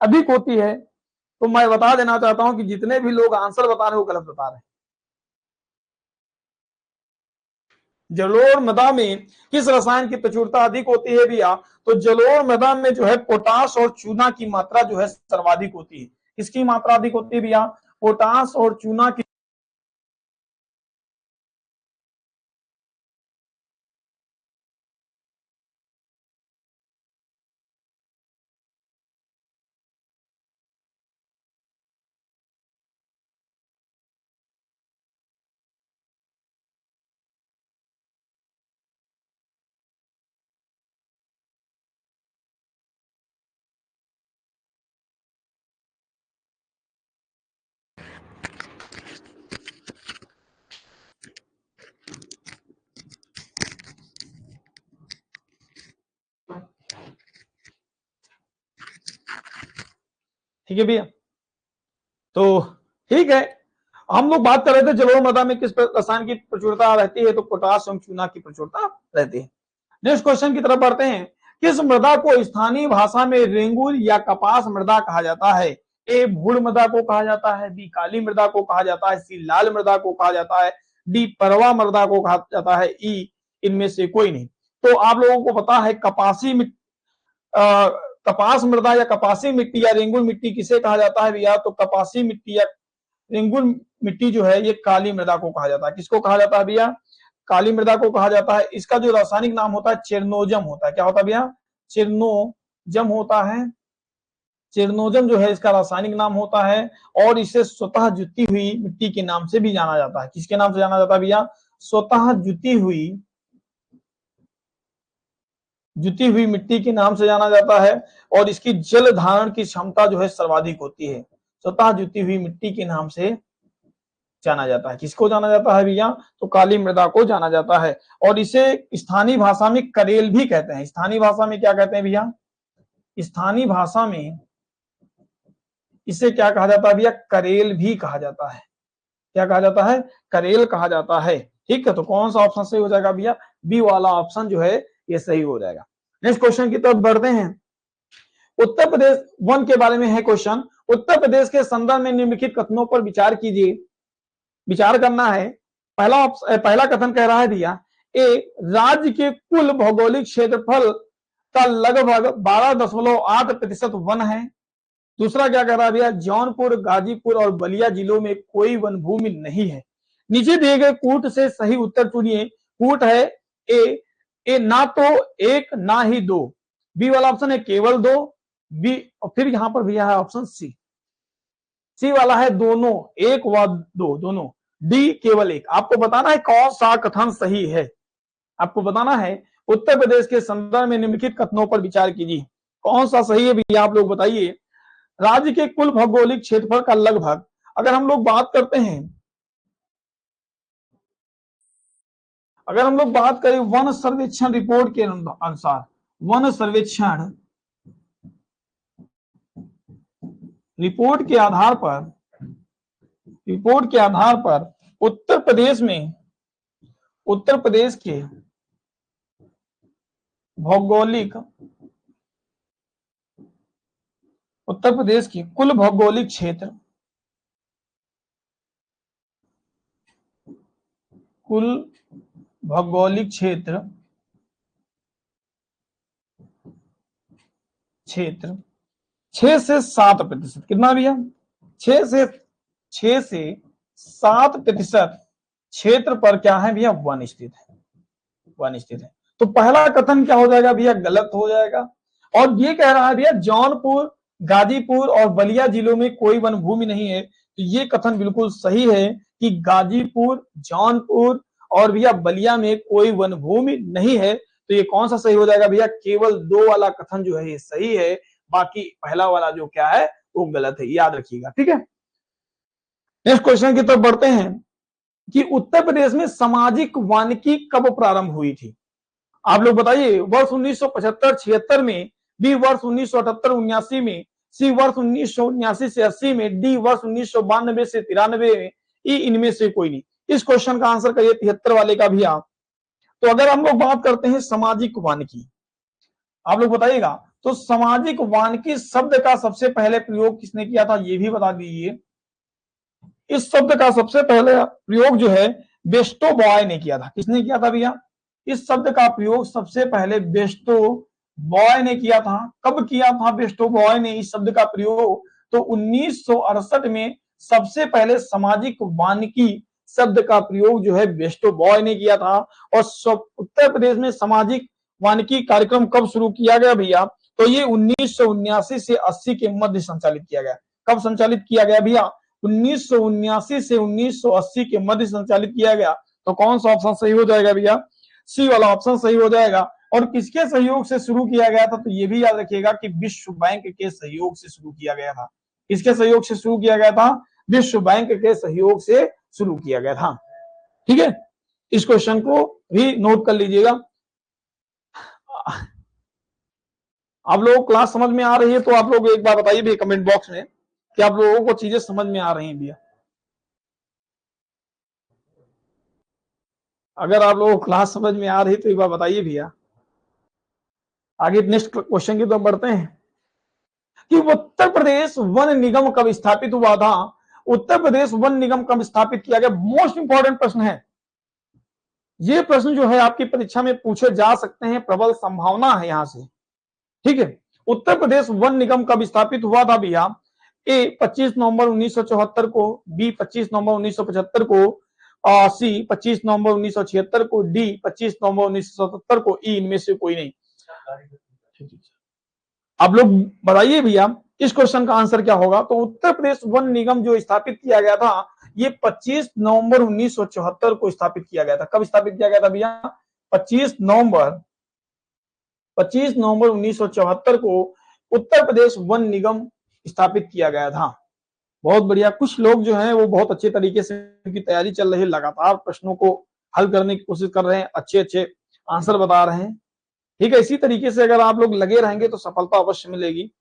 अधिक होती है? तो मैं बता देना चाहता हूं कि जितने भी लोग आंसर बता रहे हैं वो गलत बता रहे हैं। जलोढ़ मृदा में किस रसायन की प्रचुरता अधिक होती है भैया? तो जलोढ़ मृदा में जो है पोटाश और चूना की मात्रा जो है सर्वाधिक होती है। किसकी मात्रा अधिक होती है भैया? पोटाश और चूना की। ठीक है भैया, तो ठीक है, हम लोग बात कर रहे थे जलोढ़ मृदा में किस रसायन की प्रचुरता रहती है? तो पोटाश एवं चूना की प्रचुरता रहती है। नेक्स्ट क्वेश्चन की तरफ बढ़ते हैं। किस मृदा को स्थानीय भाषा में रेंगुल या कपास मृदा कहा जाता है? ए भूड़ मृदा को कहा जाता है, बी काली मृदा को कहा जाता है, सी लाल मृदा को कहा जाता है, डी परवा मृदा को कहा जाता है, ई इनमें से कोई नहीं। तो आप लोगों को पता है कपास मृदा या कपासी मिट्टी या रेंगुल मिट्टी किसे कहा जाता है भैया? तो कपासी मिट्टी या रेंगुल मिट्टी जो है ये काली मृदा को कहा जाता है। किसको कहा जाता है भैया? काली मृदा को कहा जाता है। इसका जो रासायनिक नाम होता है चेरनोजम होता है। क्या होता है भैया? चेरनोजम होता है। चेरनोजम जो है इसका रासायनिक नाम होता है और इसे स्वतः जुती हुई मिट्टी के नाम से भी जाना जाता है। किसके नाम से जाना जाता है भैया? स्वतः जुती हुई मिट्टी के नाम से जाना जाता है और इसकी जल धारण की क्षमता जो है सर्वाधिक होती है। स्वतः जुती हुई मिट्टी के नाम से जाना जाता है। किसको जाना जाता है भैया? तो काली मृदा को जाना जाता है और इसे स्थानीय भाषा में करेल भी कहते हैं। स्थानीय भाषा में क्या कहते हैं भैया? स्थानीय भाषा में इसे क्या कहा जाता है भैया? करेल भी कहा जाता है। क्या कहा जाता है? करेल कहा जाता है। ठीक है, तो कौन सा ऑप्शन सही हो जाएगा भैया? बी वाला ऑप्शन जो है ये सही हो जाएगा। नेक्स्ट क्वेश्चन की तरफ बढ़ते हैं। उत्तर प्रदेश वन के बारे में है क्वेश्चन। उत्तर प्रदेश के संदर्भ में निम्नलिखित कथनों पर विचार कीजिए। विचार करना है। पहला कथन कह रहा है भैया, ए राज्य के कुल भौगोलिक क्षेत्रफल का लगभग 12.8% वन है। दूसरा क्या कह रहा है भैया? जौनपुर, गाजीपुर और बलिया जिलों में कोई वन भूमि नहीं है। नीचे दिए गए कूट से सही उत्तर चुनिए। कूट है ए ना तो एक ना ही दो, बी वाला ऑप्शन है केवल दो, बी और फिर यहां पर भैया है ऑप्शन सी वाला है दोनों, एक व दो दोनों, डी केवल एक। आपको बताना है कौन सा कथन सही है। आपको बताना है उत्तर प्रदेश के संदर्भ में निम्नलिखित कथनों पर विचार कीजिए, कौन सा सही है भैया आप लोग बताइए। राज्य के कुल भौगोलिक क्षेत्रफल का लगभग, अगर हम लोग बात करते हैं, अगर हम लोग बात करें वन सर्वेक्षण रिपोर्ट के अनुसार, वन सर्वेक्षण रिपोर्ट के आधार पर उत्तर प्रदेश के भौगोलिक, उत्तर प्रदेश की कुल भौगोलिक क्षेत्र, कुल भौगोलिक क्षेत्र 6 से 7%। कितना भैया? 6 से 7% क्षेत्र पर क्या है भैया? वन स्थित है। वन स्थित है। तो पहला कथन क्या हो जाएगा भैया? गलत हो जाएगा। और ये कह रहा है भैया जौनपुर, गाजीपुर और बलिया जिलों में कोई वन भूमि नहीं है। तो ये कथन बिल्कुल सही है कि गाजीपुर, जौनपुर और भैया बलिया में कोई वन भूमि नहीं है। तो ये कौन सा सही हो जाएगा भैया? केवल दो वाला कथन जो है ये सही है, बाकी पहला वाला जो क्या है वो गलत है, याद रखिएगा। ठीक है, नेक्स्ट क्वेश्चन की तरफ बढ़ते हैं कि उत्तर प्रदेश में सामाजिक वानिकी कब प्रारंभ हुई थी? आप लोग बताइए। वर्ष 1975-76 में, बी वर्ष 1978-79 में, सी वर्ष 1979 से 80 में, डी वर्ष 1992 से 93 में, ई इनमें से कोई नहीं। इस क्वेश्चन का आंसर करिए 73 वाले का भी आप। तो अगर हम लोग बात करते हैं सामाजिक वानिकी, आप लोग बताइएगा तो सामाजिक वानिकी शब्द का सबसे पहले प्रयोग किसने किया था, ये भी बता दीजिए। इस शब्द का सबसे पहले प्रयोग जो है बेस्टो बॉय ने किया था। किसने किया था भैया? इस शब्द का प्रयोग सबसे पहले बेस्टो बॉय ने किया था। कब किया था बेस्टो बॉय ने इस शब्द का प्रयोग? तो 1968 में सबसे पहले सामाजिक वानिकी शब्द का प्रयोग जो है बेस्टो बॉय ने किया था। और उत्तर प्रदेश में सामाजिक वानिकी कार्यक्रम कब शुरू किया गया भैया? तो ये 1979 से 80 के मध्य संचालित किया गया। कब संचालित किया गया भैया? 1979 से 1980 के मध्य संचालित किया गया। तो कौन सा ऑप्शन सही हो जाएगा भैया? सी वाला ऑप्शन सही हो जाएगा। और किसके सहयोग से शुरू किया गया था? तो ये भी याद रखिएगा कि विश्व बैंक के सहयोग से शुरू किया गया था। किसके सहयोग से शुरू किया गया था? विश्व बैंक के सहयोग से शुरू किया गया था। ठीक है, इस क्वेश्चन को भी नोट कर लीजिएगा। आप लोगों को क्लास समझ में आ रही है तो आप लोग एक बार बताइए भी कमेंट बॉक्स में कि आप लोगों को चीजें समझ में आ रही हैं भैया। अगर आप लोगों को क्लास समझ में आ रही तो एक बार बताइए भैया। आगे नेक्स्ट क्वेश्चन की तरफ बढ़ते हैं कि उत्तर प्रदेश वन निगम कब स्थापित हुआ था? उत्तर प्रदेश वन निगम कब स्थापित किया गया? मोस्ट इंपॉर्टेंट प्रश्न है ये। प्रश्न जो है आपकी परीक्षा में पूछे जा सकते हैं, प्रबल संभावना है यहां से। ठीक है, उत्तर प्रदेश वन निगम कब स्थापित हुआ था भैया? ए 25 नवंबर 1974 को, बी 25 नवंबर 1975 को, सी 25 नवंबर 1976 को, डी 25 नवंबर 1977 को, ई इनमें से कोई नहीं। आप लोग बताइए भैया इस क्वेश्चन का आंसर क्या होगा? तो उत्तर प्रदेश वन निगम जो स्थापित किया गया था ये 25 नवंबर 1974 को स्थापित किया गया था। कब स्थापित किया गया था भैया? 25 नवंबर 1974 को उत्तर प्रदेश वन निगम स्थापित किया गया था। बहुत बढ़िया। कुछ लोग जो हैं वो बहुत अच्छे तरीके से उनकी तैयारी चल रही है, लगातार प्रश्नों को हल करने की कोशिश कर रहे हैं, अच्छे अच्छे आंसर बता रहे हैं। ठीक है, इसी तरीके से अगर आप लोग लगे रहेंगे तो सफलता अवश्य मिलेगी।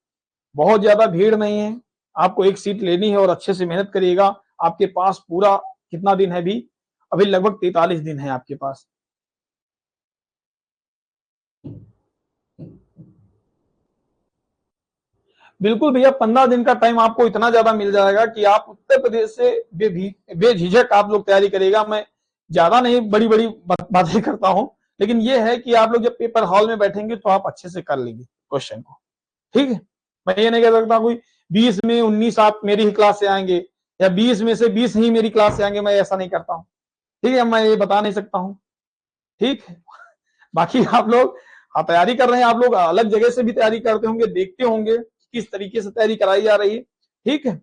बहुत ज्यादा भीड़ नहीं है, आपको एक सीट लेनी है और अच्छे से मेहनत करिएगा। आपके पास पूरा कितना दिन है भी? अभी लगभग 43 दिन है आपके पास। बिल्कुल भैया, 15 दिन का टाइम आपको इतना ज्यादा मिल जाएगा कि आप उत्तर प्रदेश से बेझिझक आप लोग तैयारी करेगा। मैं ज्यादा नहीं बड़ी बड़ी बातें करता हूं, लेकिन ये है कि आप लोग जब पेपर हॉल में बैठेंगे तो आप अच्छे से कर लेंगे क्वेश्चन को। ठीक है, मैं ये नहीं कह सकता कोई 20 में 19 आप मेरी ही क्लास से आएंगे या 20 में से 20 ही मेरी क्लास से आएंगे, मैं ऐसा नहीं करता हूँ। ठीक है, मैं ये बता नहीं सकता हूँ। ठीक है, बाकी आप लोग तैयारी कर रहे हैं, आप लोग अलग जगह से भी तैयारी करते होंगे, देखते होंगे किस तरीके से तैयारी कराई जा रही है। ठीक है,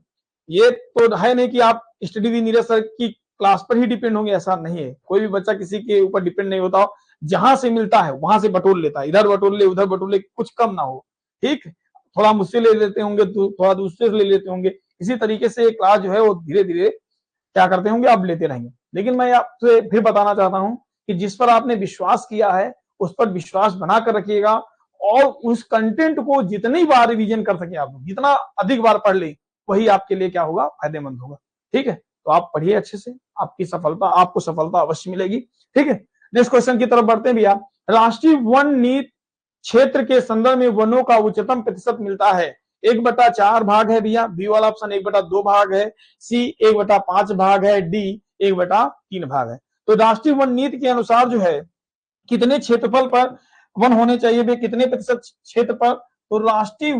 ये तो है नहीं कि आप स्टडी विद नीरज सर की क्लास पर ही डिपेंड होंगे, ऐसा नहीं है। कोई भी बच्चा किसी के ऊपर डिपेंड नहीं होता, जहां से मिलता है वहां से बटोर लेता है, इधर बटोर ले उधर बटोर ले, कुछ कम ना हो। ठीक, थोड़ा मुझसे ले लेते होंगे, थोड़ा दूसरे से ले लेते होंगे, इसी तरीके से क्लास जो है वो धीरे धीरे क्या करते होंगे आप लेते रहेंगे। लेकिन मैं आपसे फिर बताना चाहता हूं कि जिस पर आपने विश्वास किया है उस पर विश्वास बनाकर रखिएगा और उस कंटेंट को जितनी बार रिवीजन कर सके आप, जितना अधिक बार पढ़ ले, वही आपके लिए क्या होगा? फायदेमंद होगा। ठीक है, तो आप पढ़िए अच्छे से, आपको सफलता अवश्य मिलेगी। ठीक है, नेक्स्ट क्वेश्चन की तरफ बढ़ते हैं भैया। राष्ट्रीय वन नीति क्षेत्र के संदर्भ में वनों का उच्चतम प्रतिशत मिलता है। 1/4 भाग है भैया, बी वाला ऑप्शन 1/2 भाग है, सी 1/5 भाग है, डी 1/3 भाग है। तो राष्ट्रीय वन नीति के अनुसार जो है कितने क्षेत्रफल पर वन होने चाहिए भैया? कितने प्रतिशत क्षेत्र पर? तो राष्ट्रीय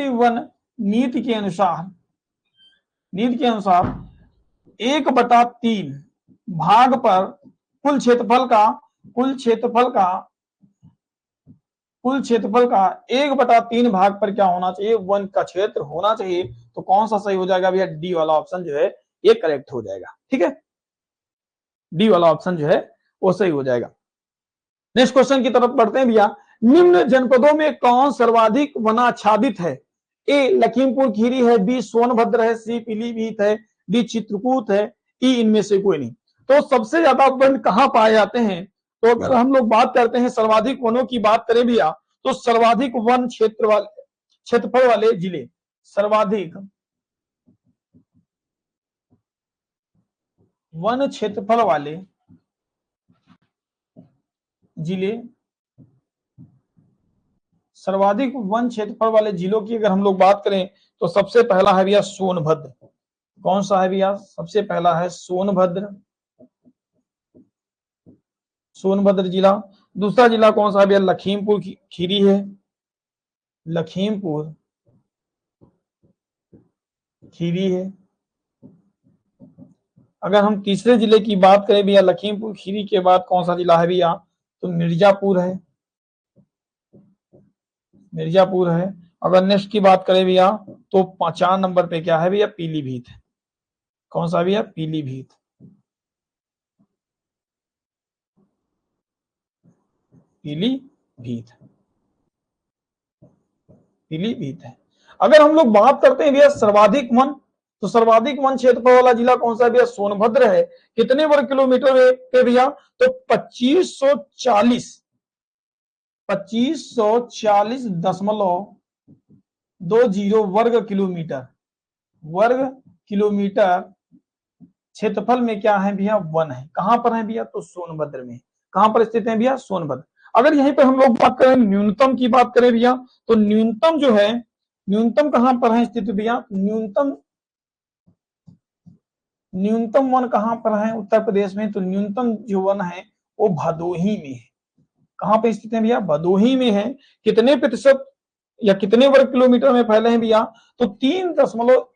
वन नीति के अनुसार 1/3 भाग पर कुल क्षेत्रफल का 1/3 भाग पर क्या होना चाहिए? वन का क्षेत्र होना चाहिए। तो कौन सा सही हो जाएगा भैया? डी वाला ऑप्शन जो है ये करेक्ट हो जाएगा। ठीक है, डी वाला ऑप्शन जो है वो सही हो जाएगा। नेक्स्ट क्वेश्चन की तरफ बढ़ते हैं भैया। निम्न जनपदों में कौन सर्वाधिक वनाच्छादित है? ए लखीमपुर खीरी है, बी सोनभद्र है, सी पीलीभीत है, डी चित्रकूट है, ई इनमें से कोई नहीं। तो सबसे ज्यादा वन कहां पाए जाते हैं? तो अगर हम लोग बात करते हैं सर्वाधिक वनों की बात करें भैया, तो सर्वाधिक वन क्षेत्रफल वाले जिले, सर्वाधिक वन क्षेत्रफल वाले जिले सर्वाधिक वन क्षेत्रफल वाले जिलों की अगर हम लोग बात करें तो सबसे पहला है भैया सोनभद्र। कौन सा है भैया? सबसे पहला है सोनभद्र, सोनभद्र जिला। दूसरा जिला कौन सा है भैया? लखीमपुर खीरी है, लखीमपुर खीरी है। अगर हम तीसरे जिले की बात करें भैया लखीमपुर खीरी के बाद कौन सा जिला है भैया? तो मिर्जापुर है, मिर्जापुर है। अगर नेक्स्ट की बात करें भैया तो 5 नंबर पे क्या है भैया? पीलीभीत। कौन सा भैया? पीलीभीत, पीलीभीत, पीलीभीत है। अगर हम लोग बात करते हैं भैया सर्वाधिक वन, तो सर्वाधिक वन क्षेत्रफल वाला जिला कौन सा भैया? सोनभद्र है। कितने वर्ग किलोमीटर पे भैया? तो 2540.20 वर्ग किलोमीटर, वर्ग किलोमीटर क्षेत्रफल में क्या है भैया? वन है। कहां पर है भैया? तो सोनभद्र में। कहां पर स्थित है भैया? सोनभद्र। अगर यहीं पर हम लोग बात करें न्यूनतम की बात करें भैया तो न्यूनतम जो है, न्यूनतम कहां पर है स्थित भैया? न्यूनतम वन कहां पर है उत्तर प्रदेश में? तो न्यूनतम जो वन है वो भदोही में है। कहां पर स्थित है भैया? भदोही में है। कितने प्रतिशत या कितने वर्ग किलोमीटर में फैले हैं भैया? तो 3.12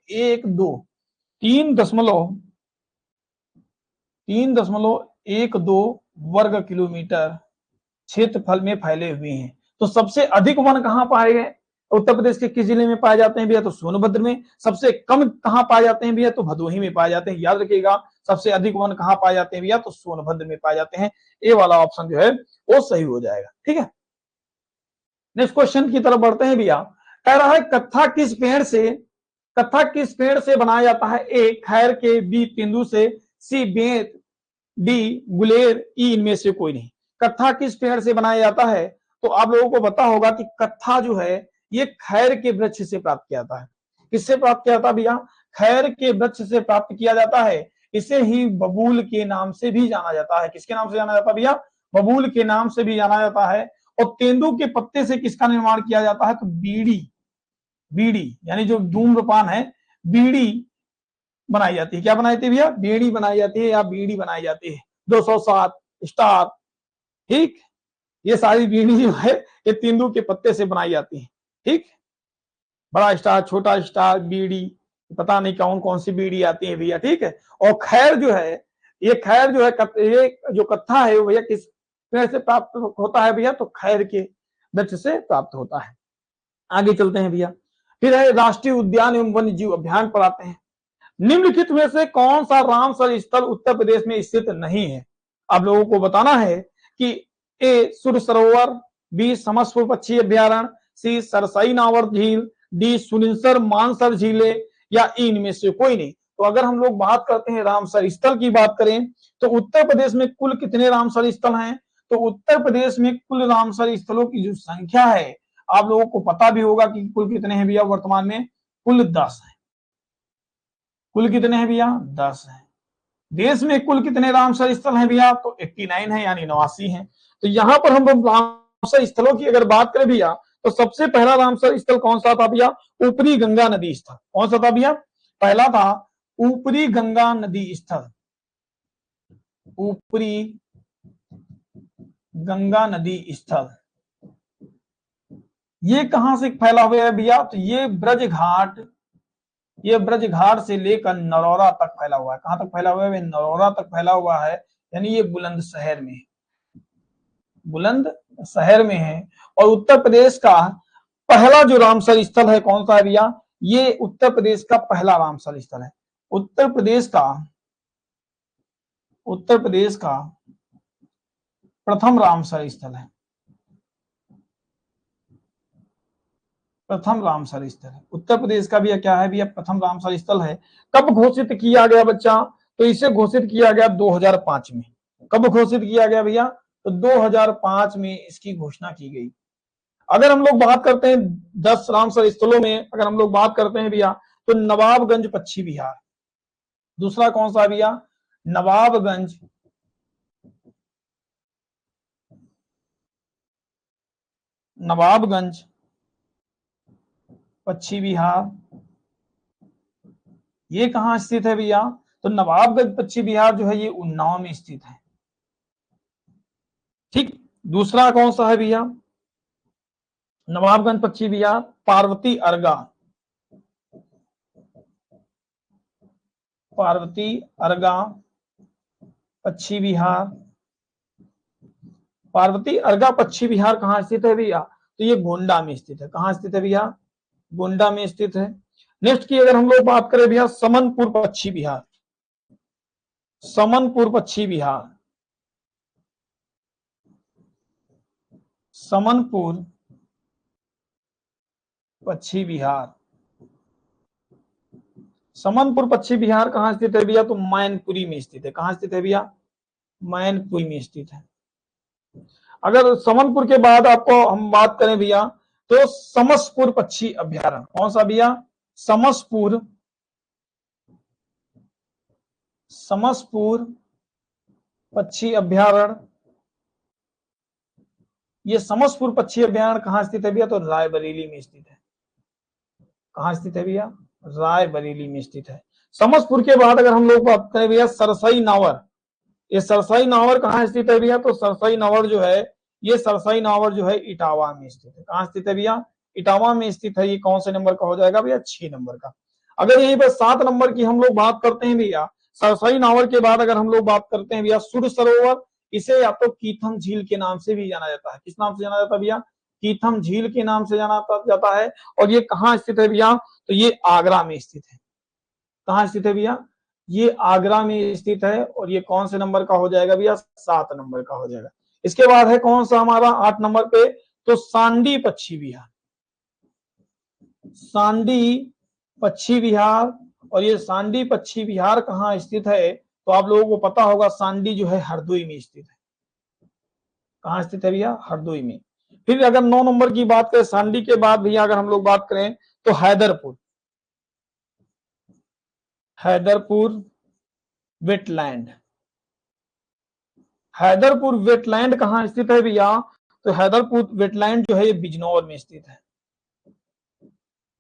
वर्ग किलोमीटर क्षेत्रफल में फैले हुए हैं। तो सबसे अधिक वन कहां पाए गए? उत्तर प्रदेश के किस जिले में पाए जाते हैं भैया? तो सोनभद्र में। सबसे कम कहां पाए जाते हैं भैया? तो भदोही में पाए जाते हैं। याद रखिएगा, सबसे अधिक वन कहां पाए जाते हैं भैया? तो सोनभद्र में पाए जाते हैं। ए वाला ऑप्शन जो है वो सही हो जाएगा। ठीक है, नेक्स्ट क्वेश्चन की तरफ बढ़ते हैं भैया। कह रहा है कत्था किस पेड़ से बनाया जाता है? ए खैर के, बी तेंदू से, सी बेंत, डी गुलेर, ई इनमें से कोई नहीं। कत्था किस पेड़ से बनाया जाता है? तो आप लोगों को पता होगा कि कत्था जो है ये खैर के वृक्ष से प्राप्त किया जाता है। किससे प्राप्त किया जाता है भैया? खैर के वृक्ष से प्राप्त किया जाता है। इसे ही बबूल के नाम से भी जाना जाता है। किसके नाम से जाना जाता है भैया? बबूल के नाम से भी जाना जाता है। और तेंदू के पत्ते से किसका निर्माण किया जाता है? तो बीड़ी, बीड़ी यानी जो धूम्रपान है, बीड़ी बनाई जाती है। क्या बनाई जाती है भैया? बीड़ी बनाई जाती है या बीड़ी बनाई जाती है। 207 स्टार, ठीक, ये सारी बीड़ी जो है ये तेंदू के पत्ते से बनाई जाती है। ठीक, बड़ा स्टार, छोटा स्टार, बीड़ी, पता नहीं कौन कौन सी बीड़ी आती है भैया। ठीक है, और खैर जो है, ये खैर जो है, ये जो कत्था है भैया किस पेड़ से प्राप्त होता है भैया? तो खैर के वृक्ष से प्राप्त होता है। आगे चलते हैं भैया। फिर है राष्ट्रीय उद्यान एवं वन्य जीव अभियान पर आते हैं। निम्नलिखित में से कौन सा रामसर स्थल उत्तर प्रदेश में स्थित नहीं है? आप लोगों को बताना है कि ए सुर सरोवर, बी समसपुर पक्षी अभ्यारण्य, सी सरसई नावर झील, डी सुनिंसर मानसर झीले, या इनमें से कोई नहीं। तो अगर हम लोग बात करते हैं रामसर स्थल की बात करें तो उत्तर प्रदेश में कुल कितने रामसर स्थल हैं? तो उत्तर प्रदेश में कुल रामसर स्थलों की जो संख्या है, आप लोगों को पता भी होगा कि कुल कितने हैं भैया? वर्तमान में कुल 10 है। कुल कितने हैं भैया? 10 है। देश में कुल कितने रामसर स्थल हैं भैया? तो 89 है, यानी 89 है। तो यहां पर हम रामसर स्थलों की अगर बात करें भैया तो सबसे पहला रामसर स्थल कौन सा था भैया? ऊपरी गंगा नदी स्थल। कौन सा था भैया? पहला था ऊपरी गंगा नदी स्थल, ऊपरी गंगा नदी स्थल। ये कहां से फैला हुआ है भैया? तो ये ब्रजघाट से लेकर नरौरा तक फैला हुआ है। कहां तक फैला हुआ है? नरौरा तक फैला हुआ है, यानी ये बुलंदशहर में, बुलंदशहर में है। और उत्तर प्रदेश का पहला जो रामसर स्थल है कौन सा है भैया? ये उत्तर प्रदेश का पहला रामसर स्थल है। उत्तर प्रदेश का प्रथम रामसर स्थल है, प्रथम रामसर स्थल है उत्तर प्रदेश का भैया। क्या है भैया? प्रथम रामसर स्थल है। कब घोषित किया गया बच्चा? तो इसे घोषित किया गया 2005 में। कब घोषित किया गया भैया? तो 2005 में इसकी घोषणा की गई। अगर हम लोग बात करते हैं 10 रामसर स्थलों में, अगर हम लोग बात करते हैं भैया तो नवाबगंज पश्चिम बिहार। दूसरा कौन सा भैया? नवाबगंज पच्छी बिहार, ये कहां स्थित है भैया? तो नवाबगंज पच्छी बिहार जो है ये उन्नाव में स्थित है। ठीक, दूसरा कौन सा है भैया? नवाबगंज पच्छी बिहार, पार्वती अर्गा, पार्वती अर्गा पच्छी बिहार, पार्वती अर्गा पच्छी बिहार कहां स्थित है भैया? तो ये गोंडा में स्थित है। कहां स्थित है भैया? गोंडा में स्थित है। नेक्स्ट की अगर हम लोग बात करें भैया, समनपुर पच्छी बिहार, समनपुर पच्छी बिहार, समनपुर पच्छी बिहार, समनपुर पच्छी बिहार कहां स्थित है भैया? तो मैनपुरी में स्थित है। कहां स्थित है भैया? मैनपुरी में स्थित है। अगर समनपुर के बाद आपको हम बात करें भैया, तो समसपुर पक्षी अभ्यारण्य, कौन सा भैया? समसपुर, समसपुर पक्षी अभ्यारण्य, ये समसपुर पक्षी अभ्यारण्य कहां स्थित है भैया? तो रायबरेली में स्थित है। कहां स्थित है भैया? रायबरेली में स्थित है। समसपुर के बाद अगर हम लोग बात करें भैया, सरसई नावर, ये सरसई नावर कहां स्थित है भैया? तो सरसई नावर जो है, ये सरसई नावर जो है इटावा में स्थित है। कहां स्थित है भैया? इटावा में स्थित है। ये कौन से नंबर का हो जाएगा भैया? 6 नंबर का। अगर यहीं पर 7 नंबर की हम लोग बात करते हैं भैया, सरसई नावर के बाद अगर हम लोग बात करते हैं भैया, सुर सरोवर, इसे या तो कीथम झील के नाम से भी जाना जाता है। किस नाम से जाना जाता है भैया? कीथम झील के नाम से जाना जाता है। और ये कहां स्थित है भैया? तो ये आगरा में स्थित है। कहां स्थित है भैया? ये आगरा में स्थित है। और ये कौन से नंबर का हो जाएगा भैया? 7 नंबर का हो जाएगा। इसके बाद है कौन सा हमारा 8 नंबर पे? तो सांडी पच्छी बिहार, सांडी पच्छी बिहार। और ये सांडी पच्छी बिहार कहां स्थित है? तो आप लोगों को पता होगा, सांडी जो है हरदोई में स्थित है। कहां स्थित है भैया? हरदोई में। फिर अगर 9 नंबर की बात करें, सांडी के बाद भैया अगर हम लोग बात करें, तो हैदरपुर, हैदरपुर वेटलैंड, हैदरपुर वेटलैंड कहां स्थित है भैया? तो हैदरपुर वेटलैंड जो है ये बिजनौर में स्थित है।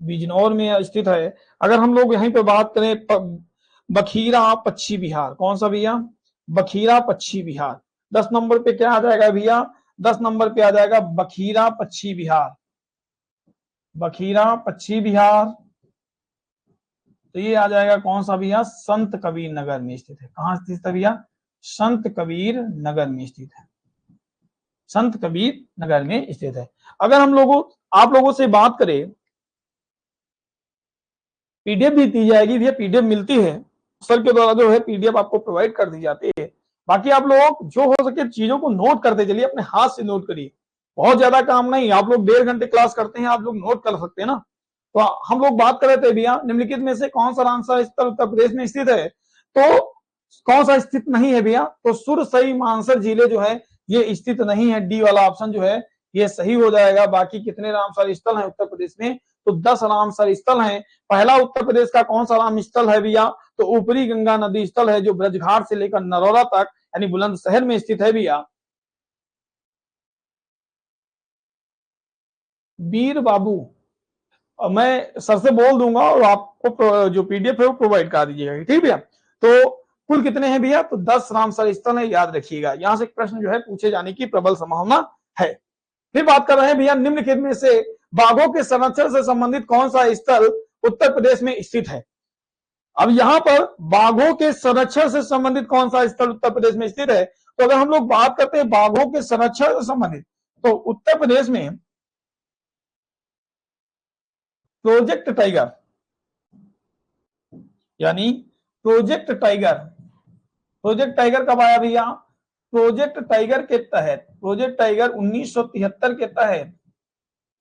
बिजनौर में स्थित है। अगर हम लोग यहीं पे बात करें, बखीरा पच्छी बिहार, कौन सा भैया? बखीरा पच्छी बिहार। 10 नंबर पे क्या आ जाएगा भैया? 10 नंबर पे आ जाएगा बखीरा पच्छी बिहार, बखीरा पच्छी बिहार। तो ये आ जाएगा कौन सा भैया? संत कबीर नगर में स्थित है। कहां स्थित है भैया? संत कबीर नगर में स्थित है। संत कबीर नगर में स्थित है। अगर हम लोगों आप लोगों से बात करें, पीडीएफ भी दी जाएगी, ये पीडीएफ मिलती है सर के द्वारा, जो है पीडीएफ आपको प्रोवाइड कर दी जाती है। बाकी आप लोग जो हो सके चीजों को नोट करते चलिए, अपने हाथ से नोट करिए। बहुत ज्यादा काम नहीं, आप लोग 1.5 घंटे क्लास करते हैं, आप लोग नोट कर सकते हैं ना। तो हम लोग बात कर रहे थे भैया, निम्नलिखित में से कौन सा रामसर स्थल उत्तर प्रदेश में स्थित है? तो कौन सा स्थित नहीं है भैया? तो सुरसई मानसर जिले जो है ये स्थित नहीं है। डी वाला ऑप्शन जो है ये सही हो जाएगा। बाकी कितने रामसर स्थल हैं उत्तर प्रदेश में? तो 10 रामसर स्थल हैं। पहला उत्तर प्रदेश का कौन सा राम स्थल है भैया? तो ऊपरी गंगा नदी स्थल है, जो ब्रजघाट से लेकर नरौरा तक यानी बुलंदशहर में स्थित है भैया। वीर बाबू, मैं सर से बोल दूंगा और आपको जो पीडीएफ है वो प्रोवाइड कर दीजिएगा, ठीक भैया। तो कुल कितने हैं भैया? तो 10 रामसर स्थल है, याद रखिएगा। यहां से प्रश्न जो है पूछे जाने की प्रबल संभावना है। फिर बात कर रहे हैं भैया, निम्नलिखित में से बाघों के संरक्षण से संबंधित कौन सा स्थल उत्तर प्रदेश में स्थित है? अब यहां पर बाघों के संरक्षण से संबंधित कौन सा स्थल उत्तर प्रदेश में स्थित है? तो अगर हम लोग बात करते हैं बाघों के संरक्षण से संबंधित, तो उत्तर प्रदेश में प्रोजेक्ट टाइगर, यानी प्रोजेक्ट टाइगर, प्रोजेक्ट टाइगर कब आया भैया? प्रोजेक्ट टाइगर के तहत, प्रोजेक्ट टाइगर 1973 के तहत,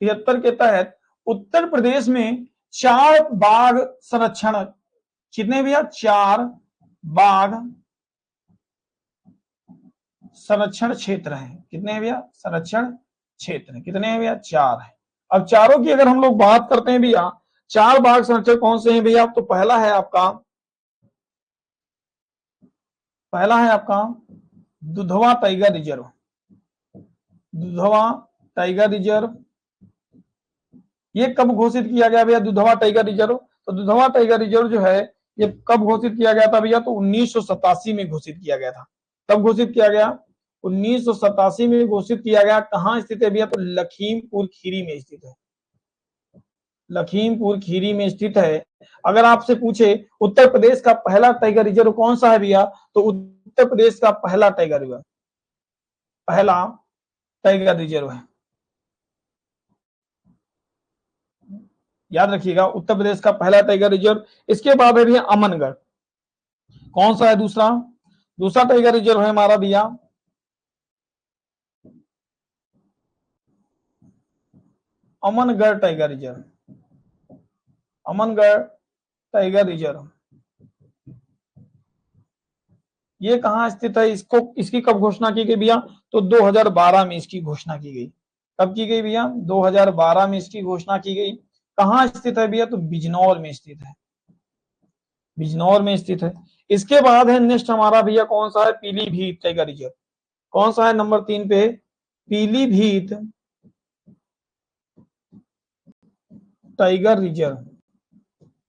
73 के तहत उत्तर प्रदेश में 4 बाघ संरक्षण, कितने भैया? 4 बाघ संरक्षण क्षेत्र है। कितने हैं भैया? संरक्षण क्षेत्र कितने हैं भैया? 4 है। अब चारों की अगर हम लोग बात करते हैं भैया, 4 बाघ संरक्षण कौन से हैं भैया? तो पहला है आपका, पहला है आपका Dudhwa tiger reserve, Dudhwa tiger reserve. ये कब घोषित किया गया भैया दुधवा टाइगर रिजर्व? तो दुधवा टाइगर रिजर्व जो है ये कब घोषित किया गया था भैया? तो 1987 में घोषित किया गया था। कब घोषित किया गया? 1987 में घोषित किया गया। कहाँ स्थित है भैया? तो लखीमपुर खीरी में स्थित है। लखीमपुर खीरी में स्थित है। अगर आपसे पूछे उत्तर प्रदेश का पहला टाइगर रिजर्व कौन सा है भैया? तो उत्तर प्रदेश का पहला टाइगर रिजर्व, पहला टाइगर रिजर्व है, याद रखिएगा, उत्तर प्रदेश का पहला टाइगर रिजर्व। इसके बाद है भैया अमनगढ़। कौन सा है दूसरा? दूसरा टाइगर रिजर्व है हमारा भैया Amangarh tiger reserve. Amangarh tiger reserve ये कहाँ स्थित है? इसको इसकी कब घोषणा की गई भैया? तो 2012 में इसकी घोषणा की गई। कब की गई भैया? 2012 में इसकी घोषणा की गई। कहाँ स्थित है भैया? तो बिजनौर में स्थित है। बिजनौर में स्थित है। इसके बाद है नेक्स्ट हमारा भैया कौन सा है? Pilibhit tiger reserve. कौन सा है नंबर 3 पे? Pilibhit tiger reserve.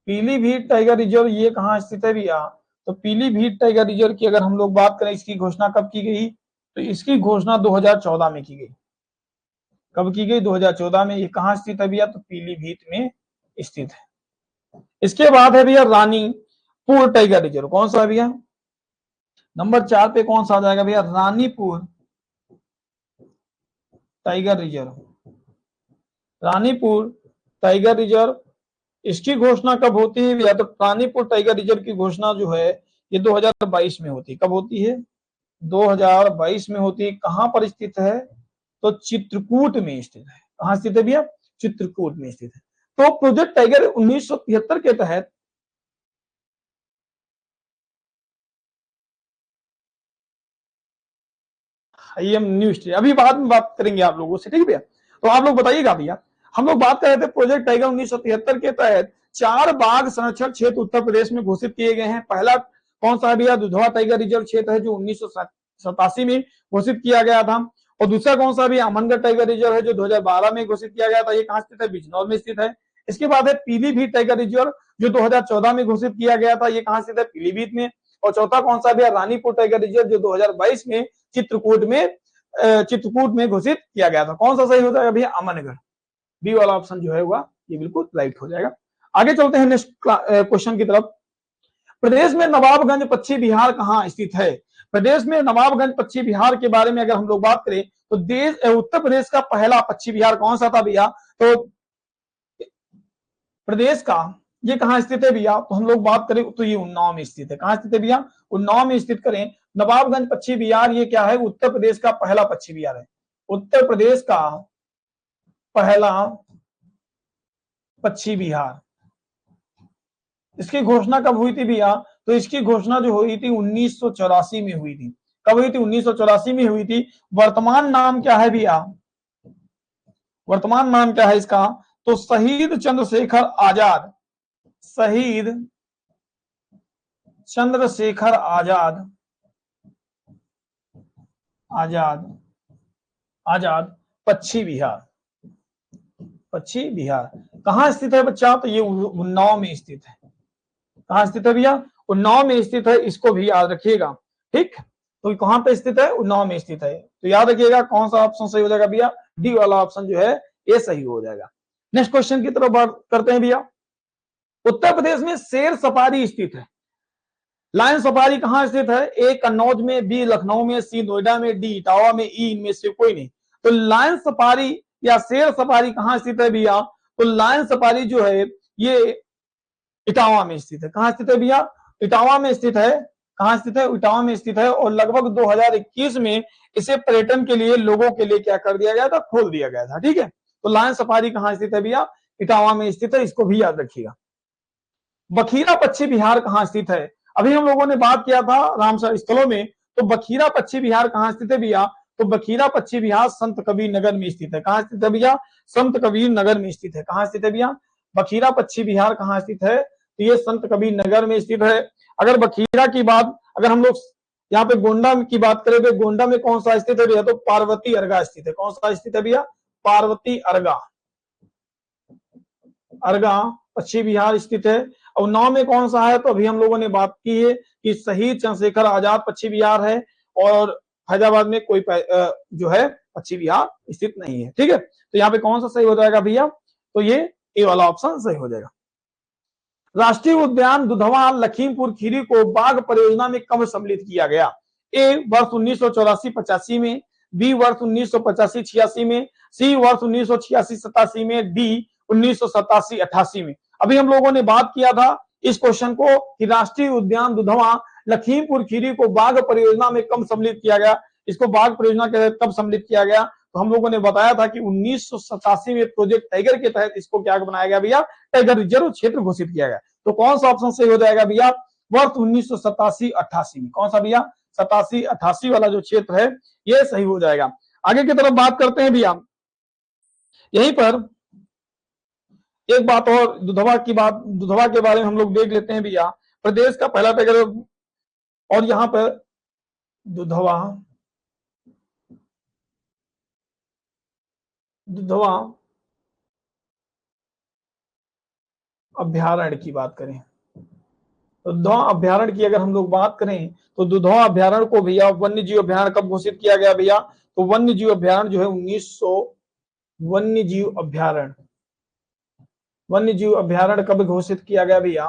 Pilibhit tiger reserve ये कहाँ स्थित है भैया? तो पीलीभीत टाइगर रिजर्व की अगर हम लोग बात करें, इसकी घोषणा कब की गई? तो इसकी घोषणा 2014 में की गई। कब की गई? 2014 में। ये कहाँ स्थित है भैया? तो पीलीभीत में स्थित है। इसके बाद है भैया रानीपुर टाइगर रिजर्व। कौन सा है भैया? नंबर 4 पे कौन सा आ जाएगा भैया? Ranipur tiger reserve. Ranipur tiger reserve इसकी घोषणा कब होती है भैया? तो रानीपुर टाइगर रिजर्व की घोषणा जो है ये 2022 में होती है। कब होती है? 2022 में होती है। कहां पर स्थित है? तो चित्रकूट में स्थित है। कहां स्थित है भैया? चित्रकूट में स्थित है। तो प्रोजेक्ट टाइगर 1973 के तहत आईएम न्यू स्टेट, अभी बाद में बात करेंगे आप लोगों से, ठीक है भैया? तो आप लोग बताइएगा भैया, हम लोग बात कर रहे थे प्रोजेक्ट टाइगर 1973 के तहत 4 बाघ संरक्षण क्षेत्र उत्तर प्रदेश में घोषित किए गए हैं। पहला कौन सा है भैया? दुधवा टाइगर रिजर्व क्षेत्र है जो 1987 में घोषित किया गया था। और दूसरा कौन सा भी? अमनगढ़ टाइगर रिजर्व है जो 2012 में घोषित किया गया था। ये कहां स्थित है? बिजनौर में स्थित है। इसके बाद है पीलीभीत टाइगर रिजर्व जो 2014 में घोषित किया गया था। ये कहां स्थित है? पीलीभीत में। और चौथा कौन सा भी? रानीपुर टाइगर रिजर्व जो 2022 में चित्रकूट में घोषित किया गया था। कौन सा सही हो जाएगा भैया? अमनगढ़। बी वाला ऑप्शन जो है हुआ ये बिल्कुल राइट हो जाएगा। आगे चलते हैं नेक्स्ट क्वेश्चन की तरफ। प्रदेश में नवाबगंज पश्चिम बिहार कहाँ स्थित है? प्रदेश में नवाबगंज पश्चिम बिहार के बारे में अगर हम लोग बात करें तो उत्तर प्रदेश का पहला पश्चिम बिहार कौन सा था भैया? तो प्रदेश का ये कहाँ स्थित है भैया? तो हम लोग बात करें तो ये उन्नाव में स्थित है। कहाँ स्थित है भैया? उन्नाव में स्थित करें। नवाबगंज पश्चिम बिहार ये क्या है? उत्तर प्रदेश का पहला पश्चिम बिहार है। उत्तर प्रदेश का पहला पश्चिम बिहार। इसकी घोषणा कब हुई थी भैया? तो इसकी घोषणा जो हुई थी 1984 में हुई थी। कब हुई थी? 1984 में हुई थी। वर्तमान नाम क्या है भैया? वर्तमान नाम क्या है इसका? तो शहीद चंद्रशेखर आजाद। शहीद चंद्रशेखर आजाद आजाद आजाद पश्चिम बिहार। पश्चिम बिहार कहां स्थित है बच्चा? तो ये उन्नाव में स्थित है। कहां स्थित है भैया? उन्नाव में स्थित है। इसको भी याद रखिएगा, ठीक? तो कहां पे स्थित है? उन्नाव में स्थित है। तो याद रखिएगा कौन सा ऑप्शन सही हो जाएगा भैया? डी वाला ऑप्शन जो है ये सही हो जाएगा। नेक्स्ट क्वेश्चन की तरफ बात करते हैं भैया। उत्तर प्रदेश में शेर सफारी स्थित है। लायन सफारी कहां स्थित है? ए कन्नौज में, बी लखनऊ में, सी नोएडा में, डी इटावा में, ई इनमें से कोई नहीं। तो लायन सफारी या शेर सफारी कहां स्थित है भैया? तो लायन सफारी जो है ये इटावा में स्थित है। कहां स्थित है भैया? इटावा में स्थित है। कहां स्थित है? इटावा में स्थित है। और लगभग 2021 में इसे पर्यटन के लिए लोगों के लिए क्या कर दिया गया था? खोल दिया गया था, ठीक है? तो लायन सफारी कहां स्थित है भैया? इटावा में स्थित है। इसको भी याद रखिएगा। बखीरा पश्चिम बिहार कहां स्थित है? अभी हम लोगों ने बात किया था रामसर स्थलों में। तो बखीरा पश्चिम बिहार कहां स्थित है भैया? तो बखीरा पश्चिम बिहार संत कबीर नगर में स्थित है। कहां स्थित है भैया? संत कबीर नगर में स्थित है। कहां स्थित है भैया? बखीरा पश्चिम बिहार कहां स्थित है? तो ये संत कबीर नगर में स्थित है। अगर बखीरा की बात, अगर हम लोग यहाँ पे गोंडा की बात करें तो गोंडा में कौन सा स्थित है भैया? तो पार्वती अर्गा स्थित है। कौन सा स्थित है भैया? पार्वती अर्गा। अर्गा पश्चिमी बिहार स्थित है। और 9 में कौन सा है, तो अभी हम लोगों ने बात की है कि शहीद चंद्रशेखर आजाद पश्चिमी बिहार है, और फैजाबाद में कोई जो है पश्चिमी बिहार स्थित नहीं है। ठीक है, तो यहाँ पे कौन सा सही हो जाएगा भैया, तो ये ए वाला ऑप्शन सही हो जाएगा। राष्ट्रीय उद्यान दुधवा लखीमपुर खीरी को बाघ परियोजना में कब सम्मिलित किया गया? ए वर्ष 1984-85 में, बी वर्ष 1985-86 में, सी वर्ष 1986-87 में, डी 1987-88 में। अभी हम लोगों ने बात किया था इस क्वेश्चन को कि राष्ट्रीय उद्यान दुधवा लखीमपुर खीरी को बाघ परियोजना में कब सम्मिलित किया गया। इसको बाघ परियोजना के तहत कब सम्मिलित किया गया, तो हम लोगों ने बताया था कि 1987 में प्रोजेक्ट टाइगर के तहत इसको क्या बनाया गया भैया, टाइगर रिजर्व क्षेत्र घोषित किया गया। तो कौन सा ऑप्शन सही हो जाएगा भैया, वर्ष 1987-88 में। कौन सा भैया, 87-88 वाला जो क्षेत्र है ये सही हो जाएगा। आगे की तरफ बात करते हैं भैया, यहीं पर एक बात और दुधवा के बारे में हम लोग देख लेते हैं भैया। प्रदेश का पहला टाइगर, और यहाँ पर दुधवा अभ्यारण्य की बात करें, तो दुधवा अभ्यारण्य की अगर हम लोग बात करें, तो दुधवा अभ्यारण्य को भैया वन्य जीव अभ्यारण्य कब घोषित किया गया भैया, तो वन्य जीव अभ्यारण्य जो है 1900 वन्य जीव अभ्यारण्य कब घोषित किया गया भैया,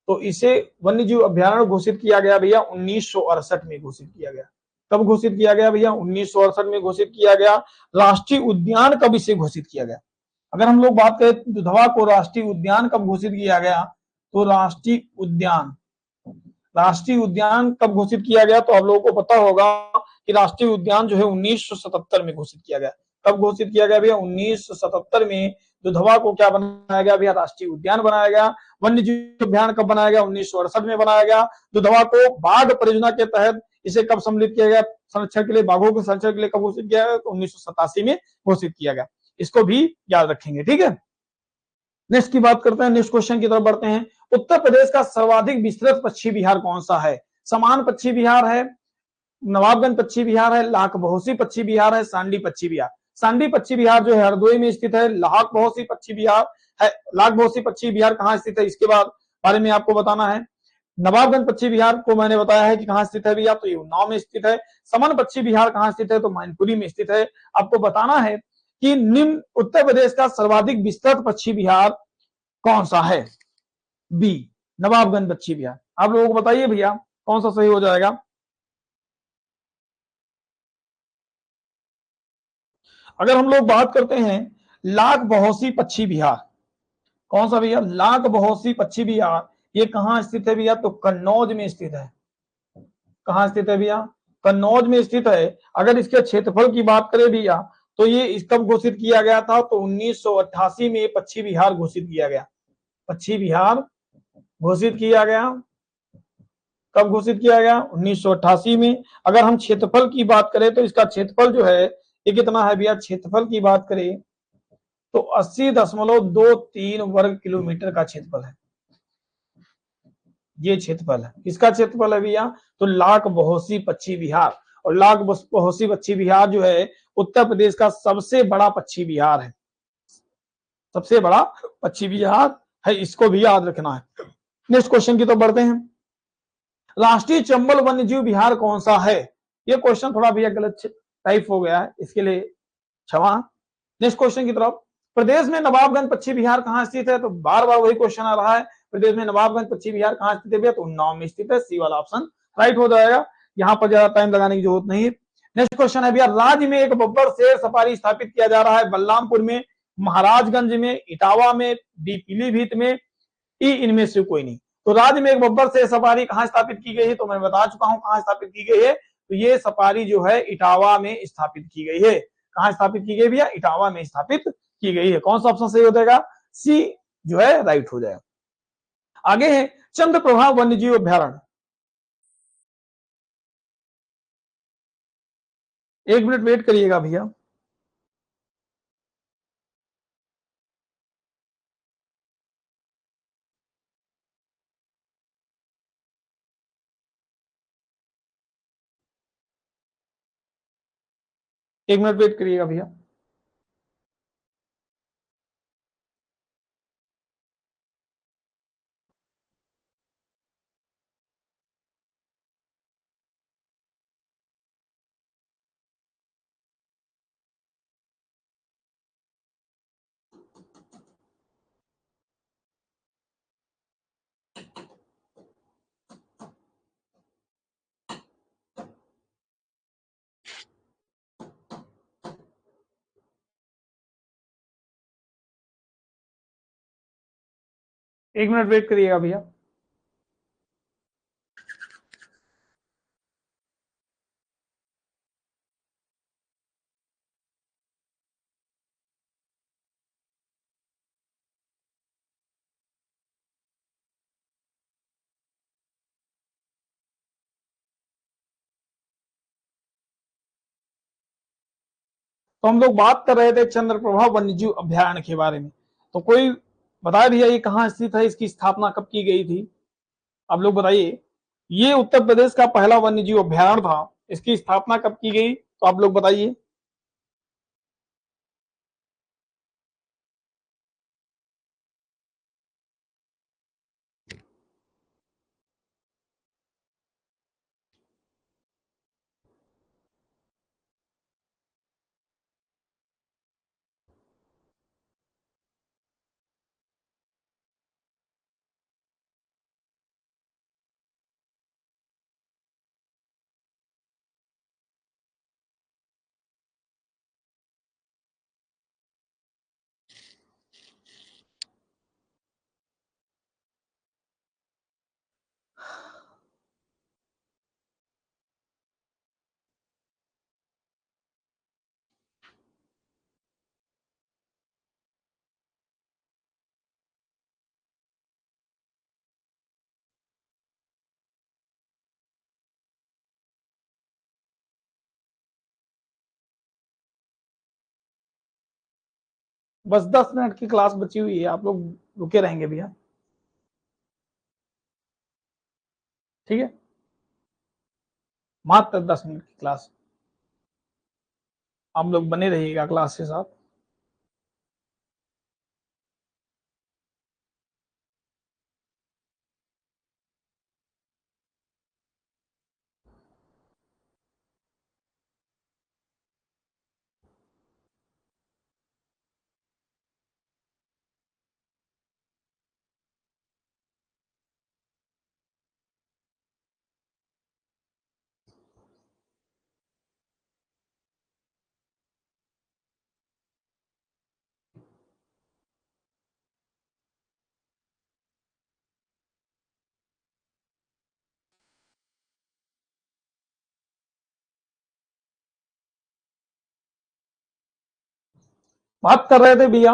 तो इसे वन्य जीव अभ्यारण्य घोषित किया गया भैया 1968 में घोषित किया गया। कब घोषित किया गया भैया, 1968 में घोषित किया गया। राष्ट्रीय उद्यान कब इसे घोषित किया गया, अगर हम लोग बात करें दुधवा को राष्ट्रीय उद्यान कब घोषित किया गया, तो राष्ट्रीय उद्यान कब घोषित किया गया, तो आप लोगों को पता होगा कि राष्ट्रीय उद्यान जो है 1977 में घोषित किया गया। कब घोषित किया गया भैया, 1977 में दुधवा को क्या बनाया गया भैया, राष्ट्रीय उद्यान बनाया गया। वन्य जीव अभ्यारण्य कब बनाया गया, 1968 में बनाया गया। दुधवा को बाघ परियोजना के तहत इसे कब सम्मिलित किया गया, संरक्षण के लिए, बाघों के संरक्षण के लिए कब घोषित किया गया, तो 1987 में घोषित किया गया। इसको भी याद रखेंगे, ठीक है। नेक्स्ट की बात करते हैं, नेक्स्ट क्वेश्चन की तरफ बढ़ते हैं। उत्तर प्रदेश का सर्वाधिक विस्तृत पश्चिमी बिहार कौन सा है? समान पश्चिमी बिहार है, नवाबगंज पश्चिमी बिहार है, लाख बहोसी पश्चिमी बिहार है, सांडी पश्चिमी बिहार। सांडी पश्चिमी बिहार जो है हरदोई में स्थित है। लाख बहोसी पश्चिमी बिहार है, लाख बहोसी पश्चिमी बिहार कहाँ स्थित है, इसके बाद बारे में आपको बताना है। नवाबगंज पश्चिमी बिहार को मैंने बताया है कि कहाँ स्थित है भैया, तो ये उन्नाव में स्थित है। समन पश्चिमी बिहार कहाँ स्थित है, तो मैनपुरी में स्थित है। आपको बताना है कि निम्न उत्तर प्रदेश का सर्वाधिक विस्तृत पश्चिमी बिहार कौन सा है? बी नवाबगंज पश्चिमी बिहार। आप लोगों को बताइए भैया कौन सा सही हो जाएगा। अगर हम लोग बात करते हैं लाख बहोसी पश्चिमी बिहार, कौन सा भैया, लाख बहोसी पश्चिमी बिहार, ये कहाँ स्थित है भैया, तो कन्नौज में स्थित है। कहाँ स्थित है भैया, कन्नौज में स्थित है। अगर इसके क्षेत्रफल की बात करें भैया, तो ये कब घोषित किया गया था, तो 1988 में पश्चिमी बिहार घोषित किया गया। पश्चिमी बिहार घोषित किया गया, कब घोषित किया गया, 1988 में। अगर हम क्षेत्रफल की बात करें, तो इसका क्षेत्रफल जो है ये कितना है भैया, क्षेत्रफल की बात करें तो 80.23 वर्ग किलोमीटर का क्षेत्रफल है। ये क्षेत्रफल है, किसका क्षेत्रफल है भैया, तो लाख बहोसी पश्चिमी बिहार। और लाख बहोसी पश्चिमी बिहार जो है उत्तर प्रदेश का सबसे बड़ा पश्चिमी बिहार है, सबसे बड़ा पश्चिमी बिहार है, इसको भी याद रखना है। नेक्स्ट क्वेश्चन की तो बढ़ते हैं। राष्ट्रीय चंबल वन्य जीव विहार कौन सा है? ये क्वेश्चन थोड़ा भैया गलत टाइप हो गया है, इसके लिए क्षमा। नेक्स्ट क्वेश्चन की तरफ, प्रदेश में नवाबगंज पश्चिमी बिहार कहाँ स्थित है, तो बार बार वही क्वेश्चन आ रहा है, प्रदेश में नवाबगंज पश्चिमी बिहार कहाँ स्थित है भैया, तो उन्नाव में स्थित है। सी वाला ऑप्शन राइट हो जाएगा, यहाँ पर ज्यादा टाइम लगाने की जरूरत नहीं है। नेक्स्ट क्वेश्चन है भैया, राज्य में एक बब्बर शेर सफारी स्थापित किया जा रहा है, बलरामपुर में, महाराजगंज में, इटावा में, डी पीलीभीत में, ई इनमें से कोई नहीं। तो राज्य में एक बब्बर शेर सफारी कहाँ स्थापित की गई है, तो मैं बता चुका हूं कहाँ स्थापित की गई है, तो ये सफारी जो है इटावा में स्थापित की गई है। कहाँ स्थापित की गई भैया, इटावा में स्थापित की गई है। कौन सा ऑप्शन सही हो जाएगा, सी जो है राइट हो जाएगा। आगे है चंद्रप्रभा वन्यजीव अभ्यारण्य। 1 मिनट वेट करिएगा भैया। एक मिनट वेट करिएगा भैया। एक मिनट वेट करिएगा भैया। तो हम लोग बात कर रहे थे चंद्रप्रभा वन्यजीव अभ्यारण्य के बारे में। तो कोई बताए भैया ये कहाँ स्थित है, इसकी स्थापना कब की गई थी? आप लोग बताइए। ये उत्तर प्रदेश का पहला वन्यजीव अभ्यारण्य था, इसकी स्थापना कब की गई? तो आप लोग बताइए। बस 10 मिनट की क्लास बची हुई है, आप लोग रुके रहेंगे भैया, ठीक है? मात्र 10 मिनट की क्लास, आप लोग बने रहिएगा क्लास के साथ। बात कर रहे थे भैया,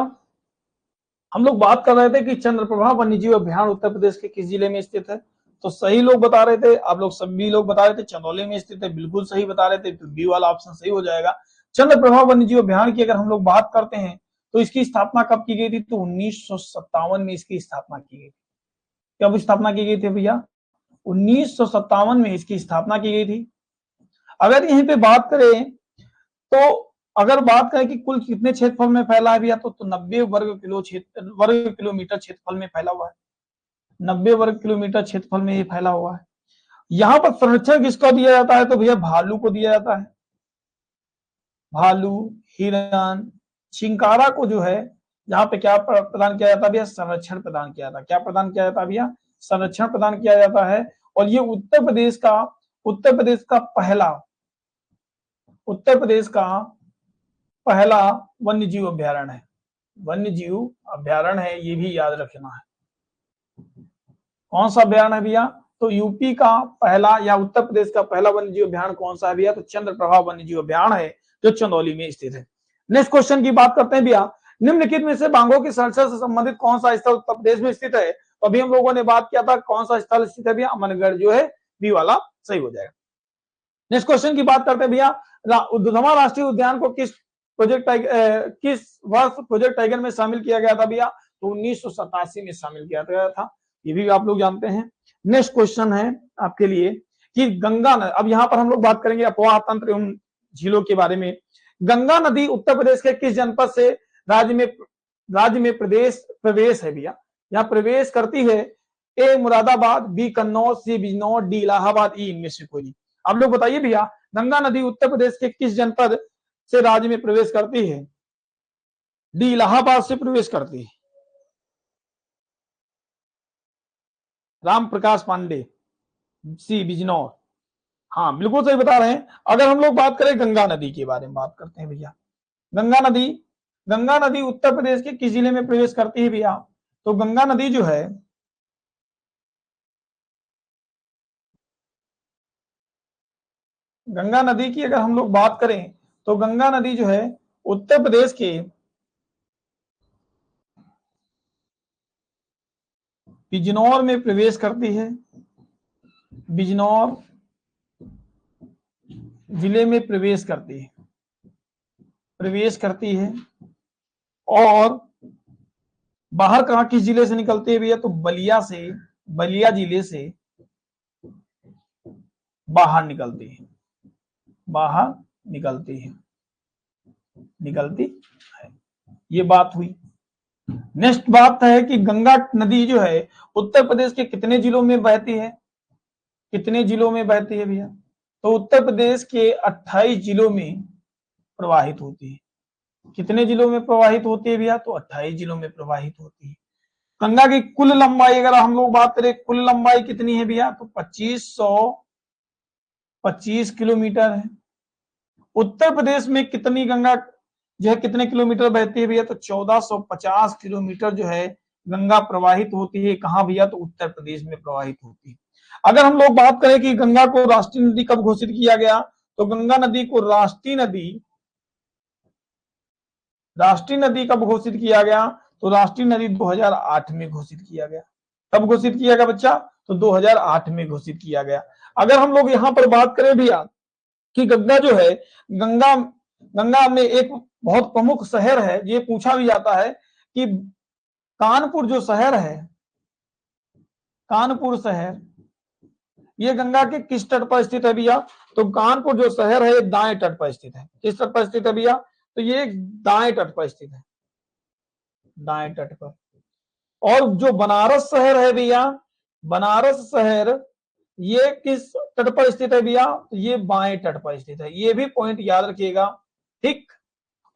हम लोग बात कर रहे थे कि चंद्रप्रभा वन्यजीव अभ्यारण्य उत्तर प्रदेश के किस जिले में स्थित है? तो सही लोग बता रहे थे, आप लोग सभी लोग बता रहे थे चंदौली में स्थित है, बिल्कुल सही बता रहे थे, तो बी वाला ऑप्शन सही हो जाएगा। चंद्रप्रभा वन्यजीव अभ्यारण्य की अगर हम लोग बात करते हैं तो इसकी स्थापना कब की गई थी? तो 1957 में इसकी स्थापना की गई। कब स्थापना की गई थी भैया? 1957 में इसकी स्थापना की गई थी। अगर यहीं पे बात करें तो अगर बात करें कि कुल कितने क्षेत्रफल में फैला है भैया, तो 90 वर्ग किलोमीटर क्षेत्रफल में फैला हुआ है। 90 वर्ग किलोमीटर क्षेत्रफल में ये फैला हुआ है। यहाँ पर संरक्षण किसको दिया जाता है? तो भैया भालू को दिया जाता है। भालू, हिरण, चिंकारा को जो है यहाँ पे क्या प्रदान किया जाता है भैया? संरक्षण प्रदान किया जाता है। क्या प्रदान किया जाता है भैया? संरक्षण प्रदान किया जाता है। और ये उत्तर प्रदेश का पहला वन्यजीव अभ्यारण्य है। वन्यजीव अभ्यारण्य है, ये भी याद रखना है। कौन सा अभ्यारण्य है भैया? तो यूपी का पहला या उत्तर प्रदेश का पहला वन्यजीव अभ्यारण्य कौन सा है भैया? तो चंद्रप्रभा वन्यजीव अभ्यारण्य है, जो चंदौली में स्थित है। नेक्स्ट क्वेश्चन की बात करते हैं भैया, निम्नलिखित में से बाघों के संरक्षण से संबंधित कौन सा स्थल उत्तर प्रदेश में स्थित है? तो अभी हम लोगों ने बात किया था कौन सा स्थल स्थित है भैया? अमनगढ़ जो है, बी वाला सही हो जाएगा। नेक्स्ट क्वेश्चन की बात करते हैं भैया, दुधवा राष्ट्रीय उद्यान को किस वर्ष प्रोजेक्ट टाइगर में शामिल किया गया था भैया? तो 1987 में शामिल किया गया था, ये भी आप लोग जानते हैं। नेक्स्ट क्वेश्चन है आपके लिए कि गंगा नदी, अब यहाँ पर हम लोग बात करेंगे अफवाह तंत्र एवं झीलों के बारे में। गंगा नदी उत्तर प्रदेश के किस जनपद से राज्य में प्रवेश है भैया? यहाँ प्रवेश करती है। ए मुरादाबाद, बी कन्नौज, सी बिजनौर, डी इलाहाबाद, ई इनमें से कोई नहीं। आप लोग बताइए भैया, गंगा नदी उत्तर प्रदेश के किस जनपद से राज्य में प्रवेश करती है? डी इलाहाबाद से प्रवेश करती है। राम प्रकाश पांडे, सी बिजनौर। हाँ बिल्कुल सही बता रहे हैं। अगर हम लोग बात करें गंगा नदी के बारे में बात करते हैं भैया, गंगा नदी उत्तर प्रदेश के किस जिले में प्रवेश करती है भैया? तो गंगा नदी जो है गंगा नदी की अगर हम लोग बात करें तो गंगा नदी जो है उत्तर प्रदेश के बिजनौर में प्रवेश करती है। बिजनौर जिले में प्रवेश करती है और बाहर कहां किस जिले से निकलती है भैया, तो बलिया जिले से बाहर निकलती है, निकलती है। ये बात हुई। नेक्स्ट बात है कि गंगा नदी जो है उत्तर प्रदेश के कितने जिलों में बहती है, भैया, तो उत्तर प्रदेश के 28 जिलों में प्रवाहित होती है। कितने जिलों में प्रवाहित होती है भैया, तो 28 जिलों में प्रवाहित होती है। गंगा की कुल लंबाई अगर हम लोग बात करें, कुल लंबाई कितनी है भैया, तो 2525 किलोमीटर है। उत्तर प्रदेश में कितनी गंगा जो है कितने किलोमीटर बहती है भैया, तो 1450 किलोमीटर जो है गंगा प्रवाहित होती है। कहां भैया, तो उत्तर प्रदेश में प्रवाहित होती है। अगर हम लोग बात करें कि गंगा को राष्ट्रीय नदी कब घोषित किया गया, तो गंगा नदी को राष्ट्रीय नदी कब घोषित किया गया, तो राष्ट्रीय नदी 2008 में घोषित किया गया। कब घोषित किया गया बच्चा, तो 2008 में घोषित किया गया। अगर हम लोग यहां पर बात करें भैया कि गंगा जो है, गंगा गंगा में एक बहुत प्रमुख शहर है, ये पूछा भी जाता है कि कानपुर जो शहर है, कानपुर शहर ये गंगा के किस तट पर स्थित है भैया, तो कानपुर जो शहर है ये दाएं तट पर स्थित है। किस तट पर स्थित है भैया, तो ये दाएं तट पर स्थित है, दाएं तट पर। और जो बनारस शहर है भैया, बनारस शहर ये किस तट पर स्थित है भैया, तो ये बाएं तट पर स्थित है। ये भी पॉइंट याद रखिएगा, ठीक।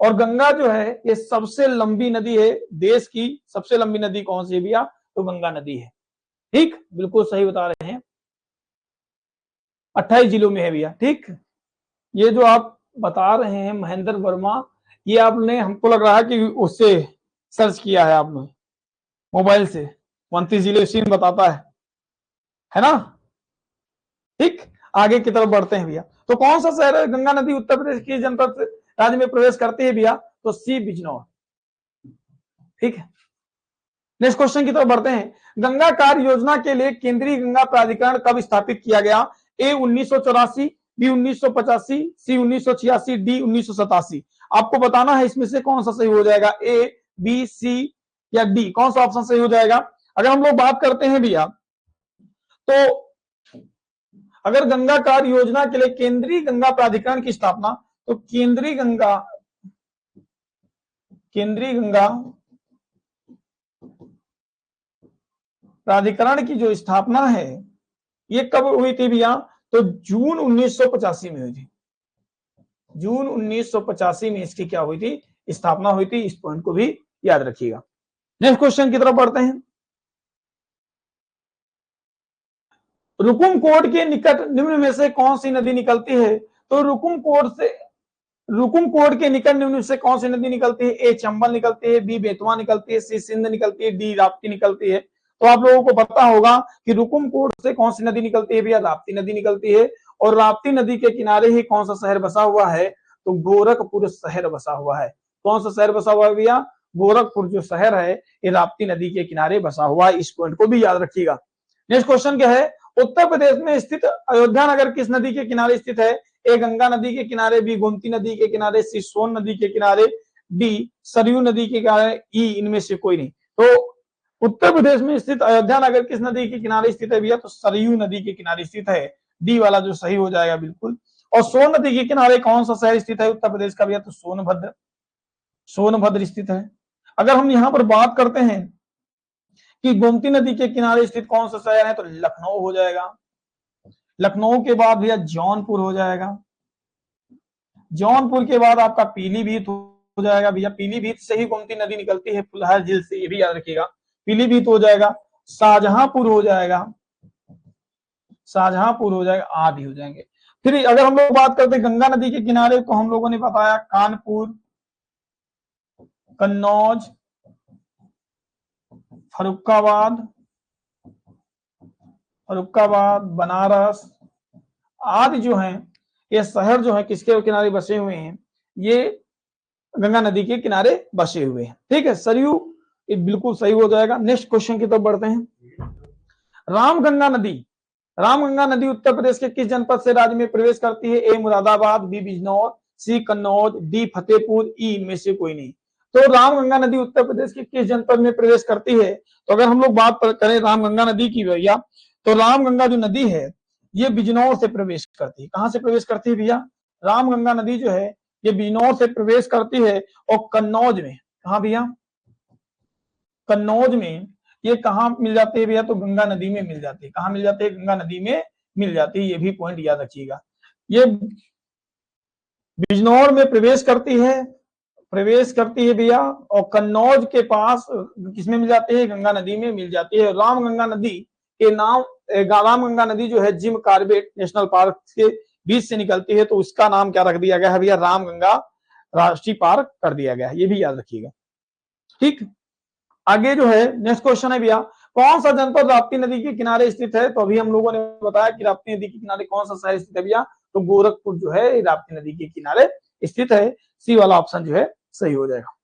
और गंगा जो है ये सबसे लंबी नदी है, देश की सबसे लंबी नदी कौन सी है भैया, तो गंगा नदी है, ठीक, बिल्कुल सही बता रहे हैं। 28 जिलों में है भैया, ठीक। ये जो आप बता रहे हैं महेंद्र वर्मा, ये आपने, हमको लग रहा है कि उससे सर्च किया है आपने मोबाइल से। 29 जिले उसी में बताता है ना, ठीक। आगे की तरफ बढ़ते हैं भैया। तो कौन सा शहर है गंगा नदी उत्तर प्रदेश की जनपद राज्य में प्रवेश करती है भैया, तो सी बिजनौर, ठीक है। नेक्स्ट क्वेश्चन की तरफ बढ़ते हैं। गंगा कार्य योजना के लिए केंद्रीय गंगा प्राधिकरण कब स्थापित किया गया, ए 1984, बी 1985, सी 1986, डी 1987। आपको बताना है इसमें से कौन सा सही हो जाएगा, ए बी सी या डी, कौन सा ऑप्शन सही हो जाएगा। अगर हम लोग बात करते हैं भैया, तो अगर गंगा कार्य योजना के लिए केंद्रीय गंगा प्राधिकरण की स्थापना, तो केंद्रीय गंगा प्राधिकरण की जो स्थापना है ये कब हुई थी भैया, तो जून 1985 में हुई थी। जून 1985 में इसकी क्या हुई थी, स्थापना हुई थी। इस पॉइंट को भी याद रखिएगा। नेक्स्ट क्वेश्चन की तरफ बढ़ते हैं। रुकुमकोट के निकट निम्न में से कौन सी नदी निकलती है, तो रुकुमकोट के निकट निम्न से कौन सी नदी निकलती है, ए चंबल निकलती है, बी बेतवा निकलती है, सी सिंध निकलती है, डी राप्ती निकलती है। तो आप लोगों को पता होगा कि रुकुमकोट से कौन सी नदी निकलती है भैया, राप्ती नदी निकलती है। और राप्ती नदी के किनारे ही कौन सा शहर बसा हुआ है, तो गोरखपुर शहर बसा हुआ है। कौन सा शहर बसा हुआ है भैया, गोरखपुर जो शहर है ये राप्ती नदी के किनारे बसा हुआ है। इस पॉइंट को भी याद रखिएगा। नेक्स्ट क्वेश्चन क्या है, उत्तर प्रदेश में स्थित अयोध्या नगर किस नदी के किनारे स्थित है, ए गंगा नदी के किनारे, बी गोमती नदी के किनारे, सी सोन नदी के किनारे, डी सरयू नदी के किनारे, ई इनमें से कोई नहीं। तो उत्तर प्रदेश में स्थित अयोध्या नगर किस नदी के किनारे स्थित है भैया, तो सरयू नदी के किनारे स्थित है। डी वाला जो सही हो जाएगा बिल्कुल। और सोन नदी के किनारे कौन सा शहर स्थित है उत्तर प्रदेश का भैया, तो सोनभद्र स्थित है। अगर हम यहां पर बात करते हैं कि गोमती नदी के किनारे स्थित कौन सा शहर है, तो लखनऊ हो जाएगा। लखनऊ के बाद भैया जौनपुर हो जाएगा। जौनपुर के बाद आपका पीलीभीत हो जाएगा भैया। पीलीभीत से ही गोमती नदी निकलती है, फुलहर झील से, ये भी याद रखिएगा। पीलीभीत हो जाएगा, शाहजहांपुर हो जाएगा, आदि हो जाएंगे। फिर अगर हम लोग बात करते हैं गंगा नदी के किनारे, तो हम लोगों ने बताया कानपुर, कन्नौज, फरुखाबाद, बनारस आदि जो हैं ये शहर जो है किसके किनारे बसे हुए हैं, ये गंगा नदी के किनारे बसे हुए हैं। ठीक है, सरयू ये बिल्कुल सही हो जाएगा। नेक्स्ट क्वेश्चन की तरफ बढ़ते हैं। रामगंगा नदी, रामगंगा नदी उत्तर प्रदेश के किस जनपद से राज्य में प्रवेश करती है? ए मुरादाबाद, बी बिजनौर, सी कन्नौज, डी फतेहपुर, ई इनमें से कोई नहीं। तो रामगंगा नदी उत्तर प्रदेश के किस जनपद में प्रवेश करती है? तो अगर हम लोग बात करें रामगंगा नदी की भैया, तो रामगंगा जो नदी है ये बिजनौर से प्रवेश करती है। कहां से प्रवेश करती है भैया? रामगंगा नदी जो है ये बिजनौर से प्रवेश करती है और कन्नौज में, कहां भैया? कन्नौज में ये कहां मिल जाती है भैया? तो गंगा नदी में मिल जाती है। कहां मिल जाती है? गंगा नदी में मिल जाती है। ये भी पॉइंट याद रखिएगा। ये बिजनौर में प्रवेश करती है भैया, और कन्नौज के पास किसमें मिल जाती है? गंगा नदी में मिल जाती है। रामगंगा नदी के नाम, रामगंगा नदी जो है जिम कार्बेट नेशनल पार्क के बीच से निकलती है, तो उसका नाम क्या रख दिया गया है भैया? रामगंगा राष्ट्रीय पार्क कर दिया गया है। ये भी याद रखिएगा। ठीक, आगे जो है नेक्स्ट क्वेश्चन है भैया, कौन सा जनपद राप्ती नदी के किनारे स्थित है? तो अभी हम लोगों ने बताया कि राप्ती नदी के किनारे कौन सा शहर स्थित है भैया? तो गोरखपुर जो है राप्ती नदी के किनारे स्थित है। सी वाला ऑप्शन जो है सही हो जाएगा।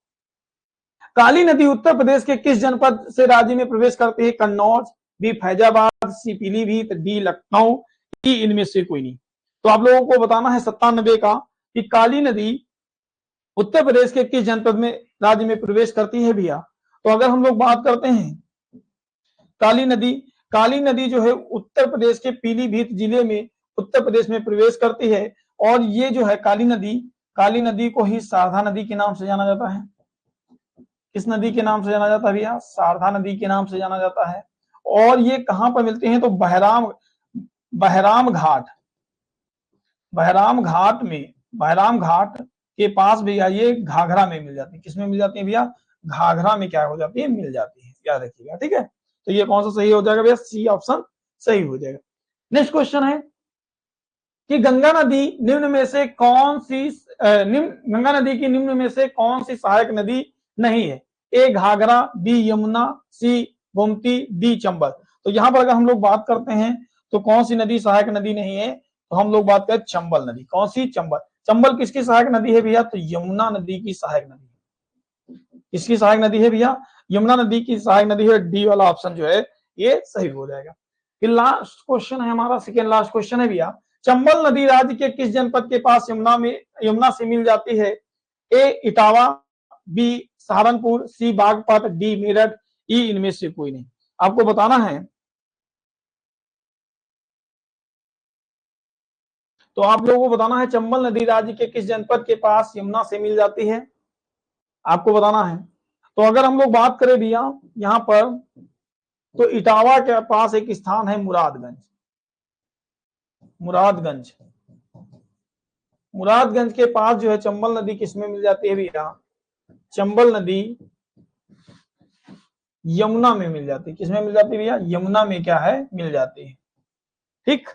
काली नदी उत्तर प्रदेश के किस जनपद से राज्य में प्रवेश करती है? कन्नौज, बी फैजाबाद, सी पीलीभीत, डी लखनऊ, ई इनमें से कोई नहीं। तो आप लोगों को बताना है 97 का कि काली नदी उत्तर प्रदेश के किस जनपद में राज्य में प्रवेश करती है भैया? तो अगर हम लोग बात करते हैं काली नदी जो है उत्तर प्रदेश के पीलीभीत जिले में उत्तर प्रदेश में प्रवेश करती है। और ये जो है काली नदी को ही शारदा नदी के नाम से जाना जाता है। किस नदी के नाम से जाना जाता है भैया? शारदा नदी के नाम से जाना जाता है। और ये कहां पर मिलते हैं? तो बहराम घाट के पास भैया ये घाघरा में मिल जाती है। किसमें मिल जाती है भैया? घाघरा में क्या हो जाती है? मिल जाती है। याद रखिएगा। ठीक है, तो ये कौन सा सही हो जाएगा भैया? सी ऑप्शन सही हो जाएगा। नेक्स्ट क्वेश्चन है कि गंगा नदी निम्न में से कौन सी गंगा नदी की निम्न में से कौन सी सहायक नदी नहीं है? ए घाघरा, बी यमुना, सी गोमती, डी चंबल। तो यहां पर अगर हम लोग बात करते हैं तो कौन सी नदी सहायक नदी नहीं है? तो हम लोग बात करें चंबल नदी। कौन सी? चंबल किसकी सहायक नदी है भैया? तो यमुना नदी की सहायक नदी है। किसकी सहायक नदी है भैया? यमुना नदी की सहायक नदी है। डी वाला ऑप्शन जो है ये सही हो जाएगा। फिर लास्ट क्वेश्चन है हमारा, सेकेंड लास्ट क्वेश्चन है भैया, चंबल नदी राज्य के किस जनपद के पास यमुना से मिल जाती है? ए इटावा, बी सहारनपुर, सी बागपत, डी मेरठ, ई इनमें से कोई नहीं। आपको बताना है, तो आप लोगों को बताना है चंबल नदी राज्य के किस जनपद के पास यमुना से मिल जाती है, आपको बताना है। तो अगर हम लोग बात करें भैया यहां पर, तो इटावा के पास एक स्थान है मुरादगंज के पास जो है चंबल नदी किसमें मिल जाती है भैया? चंबल नदी यमुना में मिल जाती है। किसमें मिल जाती है भैया? यमुना में क्या है? मिल जाती है। ठीक,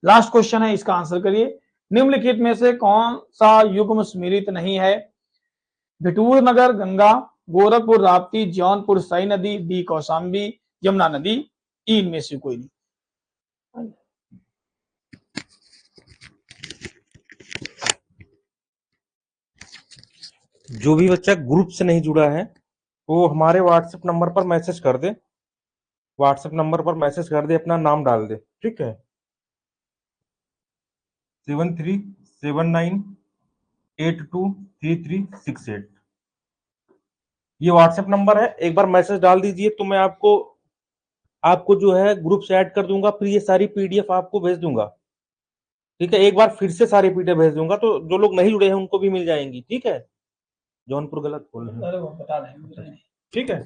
लास्ट क्वेश्चन है, इसका आंसर करिए। निम्नलिखित में से कौन सा युग्म सम्मिलित नहीं है? बिटूर नगर गंगा, गोरखपुर राप्ती, जौनपुर सई नदी, डी कौशाम्बी, यमुना नदी, ई इनमें से कोई नहीं। जो भी बच्चा ग्रुप से नहीं जुड़ा है वो हमारे व्हाट्सएप नंबर पर मैसेज कर दे, अपना नाम डाल दे। ठीक है, 7379823368 ये व्हाट्सएप नंबर है। एक बार मैसेज डाल दीजिए तो मैं आपको जो है ग्रुप से ऐड कर दूंगा, फिर ये सारी पीडीएफ आपको भेज दूंगा। ठीक है, एक बार फिर से सारी पीडीएफ भेज दूंगा तो जो लोग नहीं जुड़े हैं उनको भी मिल जाएंगी। ठीक है, जौनपुर गलत बोल रहे हैं। ठीक है,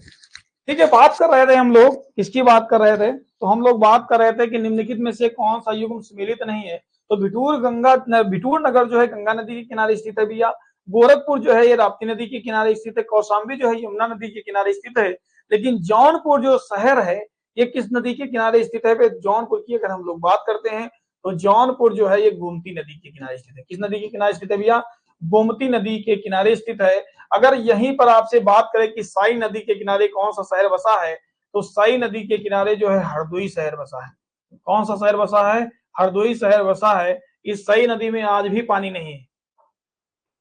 ठीक है, बात कर रहे थे हम लोग, किसकी बात कर रहे थे? तो हम लोग बात कर रहे थे कि निम्नलिखित में से कौन सा युग्म सम्मिलित नहीं है। तो बिटूर नगर जो है गंगा नदी के किनारे स्थित है भैया। गोरखपुर जो है ये राप्ती नदी के किनारे स्थित है। कौशाम्बी जो है यमुना नदी के किनारे स्थित है। लेकिन जौनपुर जो शहर है ये किस नदी के किनारे स्थित है? जौनपुर की अगर हम लोग बात करते हैं तो जौनपुर जो है ये गोमती नदी के किनारे स्थित है। किस नदी के किनारे स्थित है भैया? गोमती नदी के किनारे स्थित है। अगर यहीं पर आपसे बात करें कि साई नदी के किनारे कौन सा शहर बसा है, तो साई नदी के किनारे जो है हरदोई शहर बसा है। कौन सा शहर बसा है? हरदोई शहर बसा है। इस सई नदी में आज भी पानी नहीं है।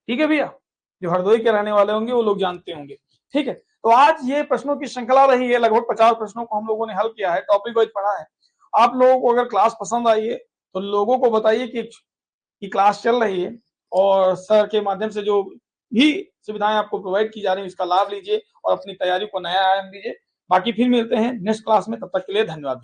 ठीक है भैया, जो हरदोई के रहने वाले होंगे वो लोग जानते होंगे। ठीक है, तो आज ये प्रश्नों की श्रृंखला रही है, लगभग 50 प्रश्नों को हम लोगों ने हल किया है, टॉपिक वाइज पढ़ा है। आप लोगों को अगर क्लास पसंद आई है तो लोगों को बताइए कि क्लास चल रही है और सर के माध्यम से जो भी सुविधाएं आपको प्रोवाइड की जा रही है इसका लाभ लीजिए और अपनी तैयारी को नया आयाम दीजिए। बाकी फिर मिलते हैं नेक्स्ट क्लास में, तब तक के लिए धन्यवाद।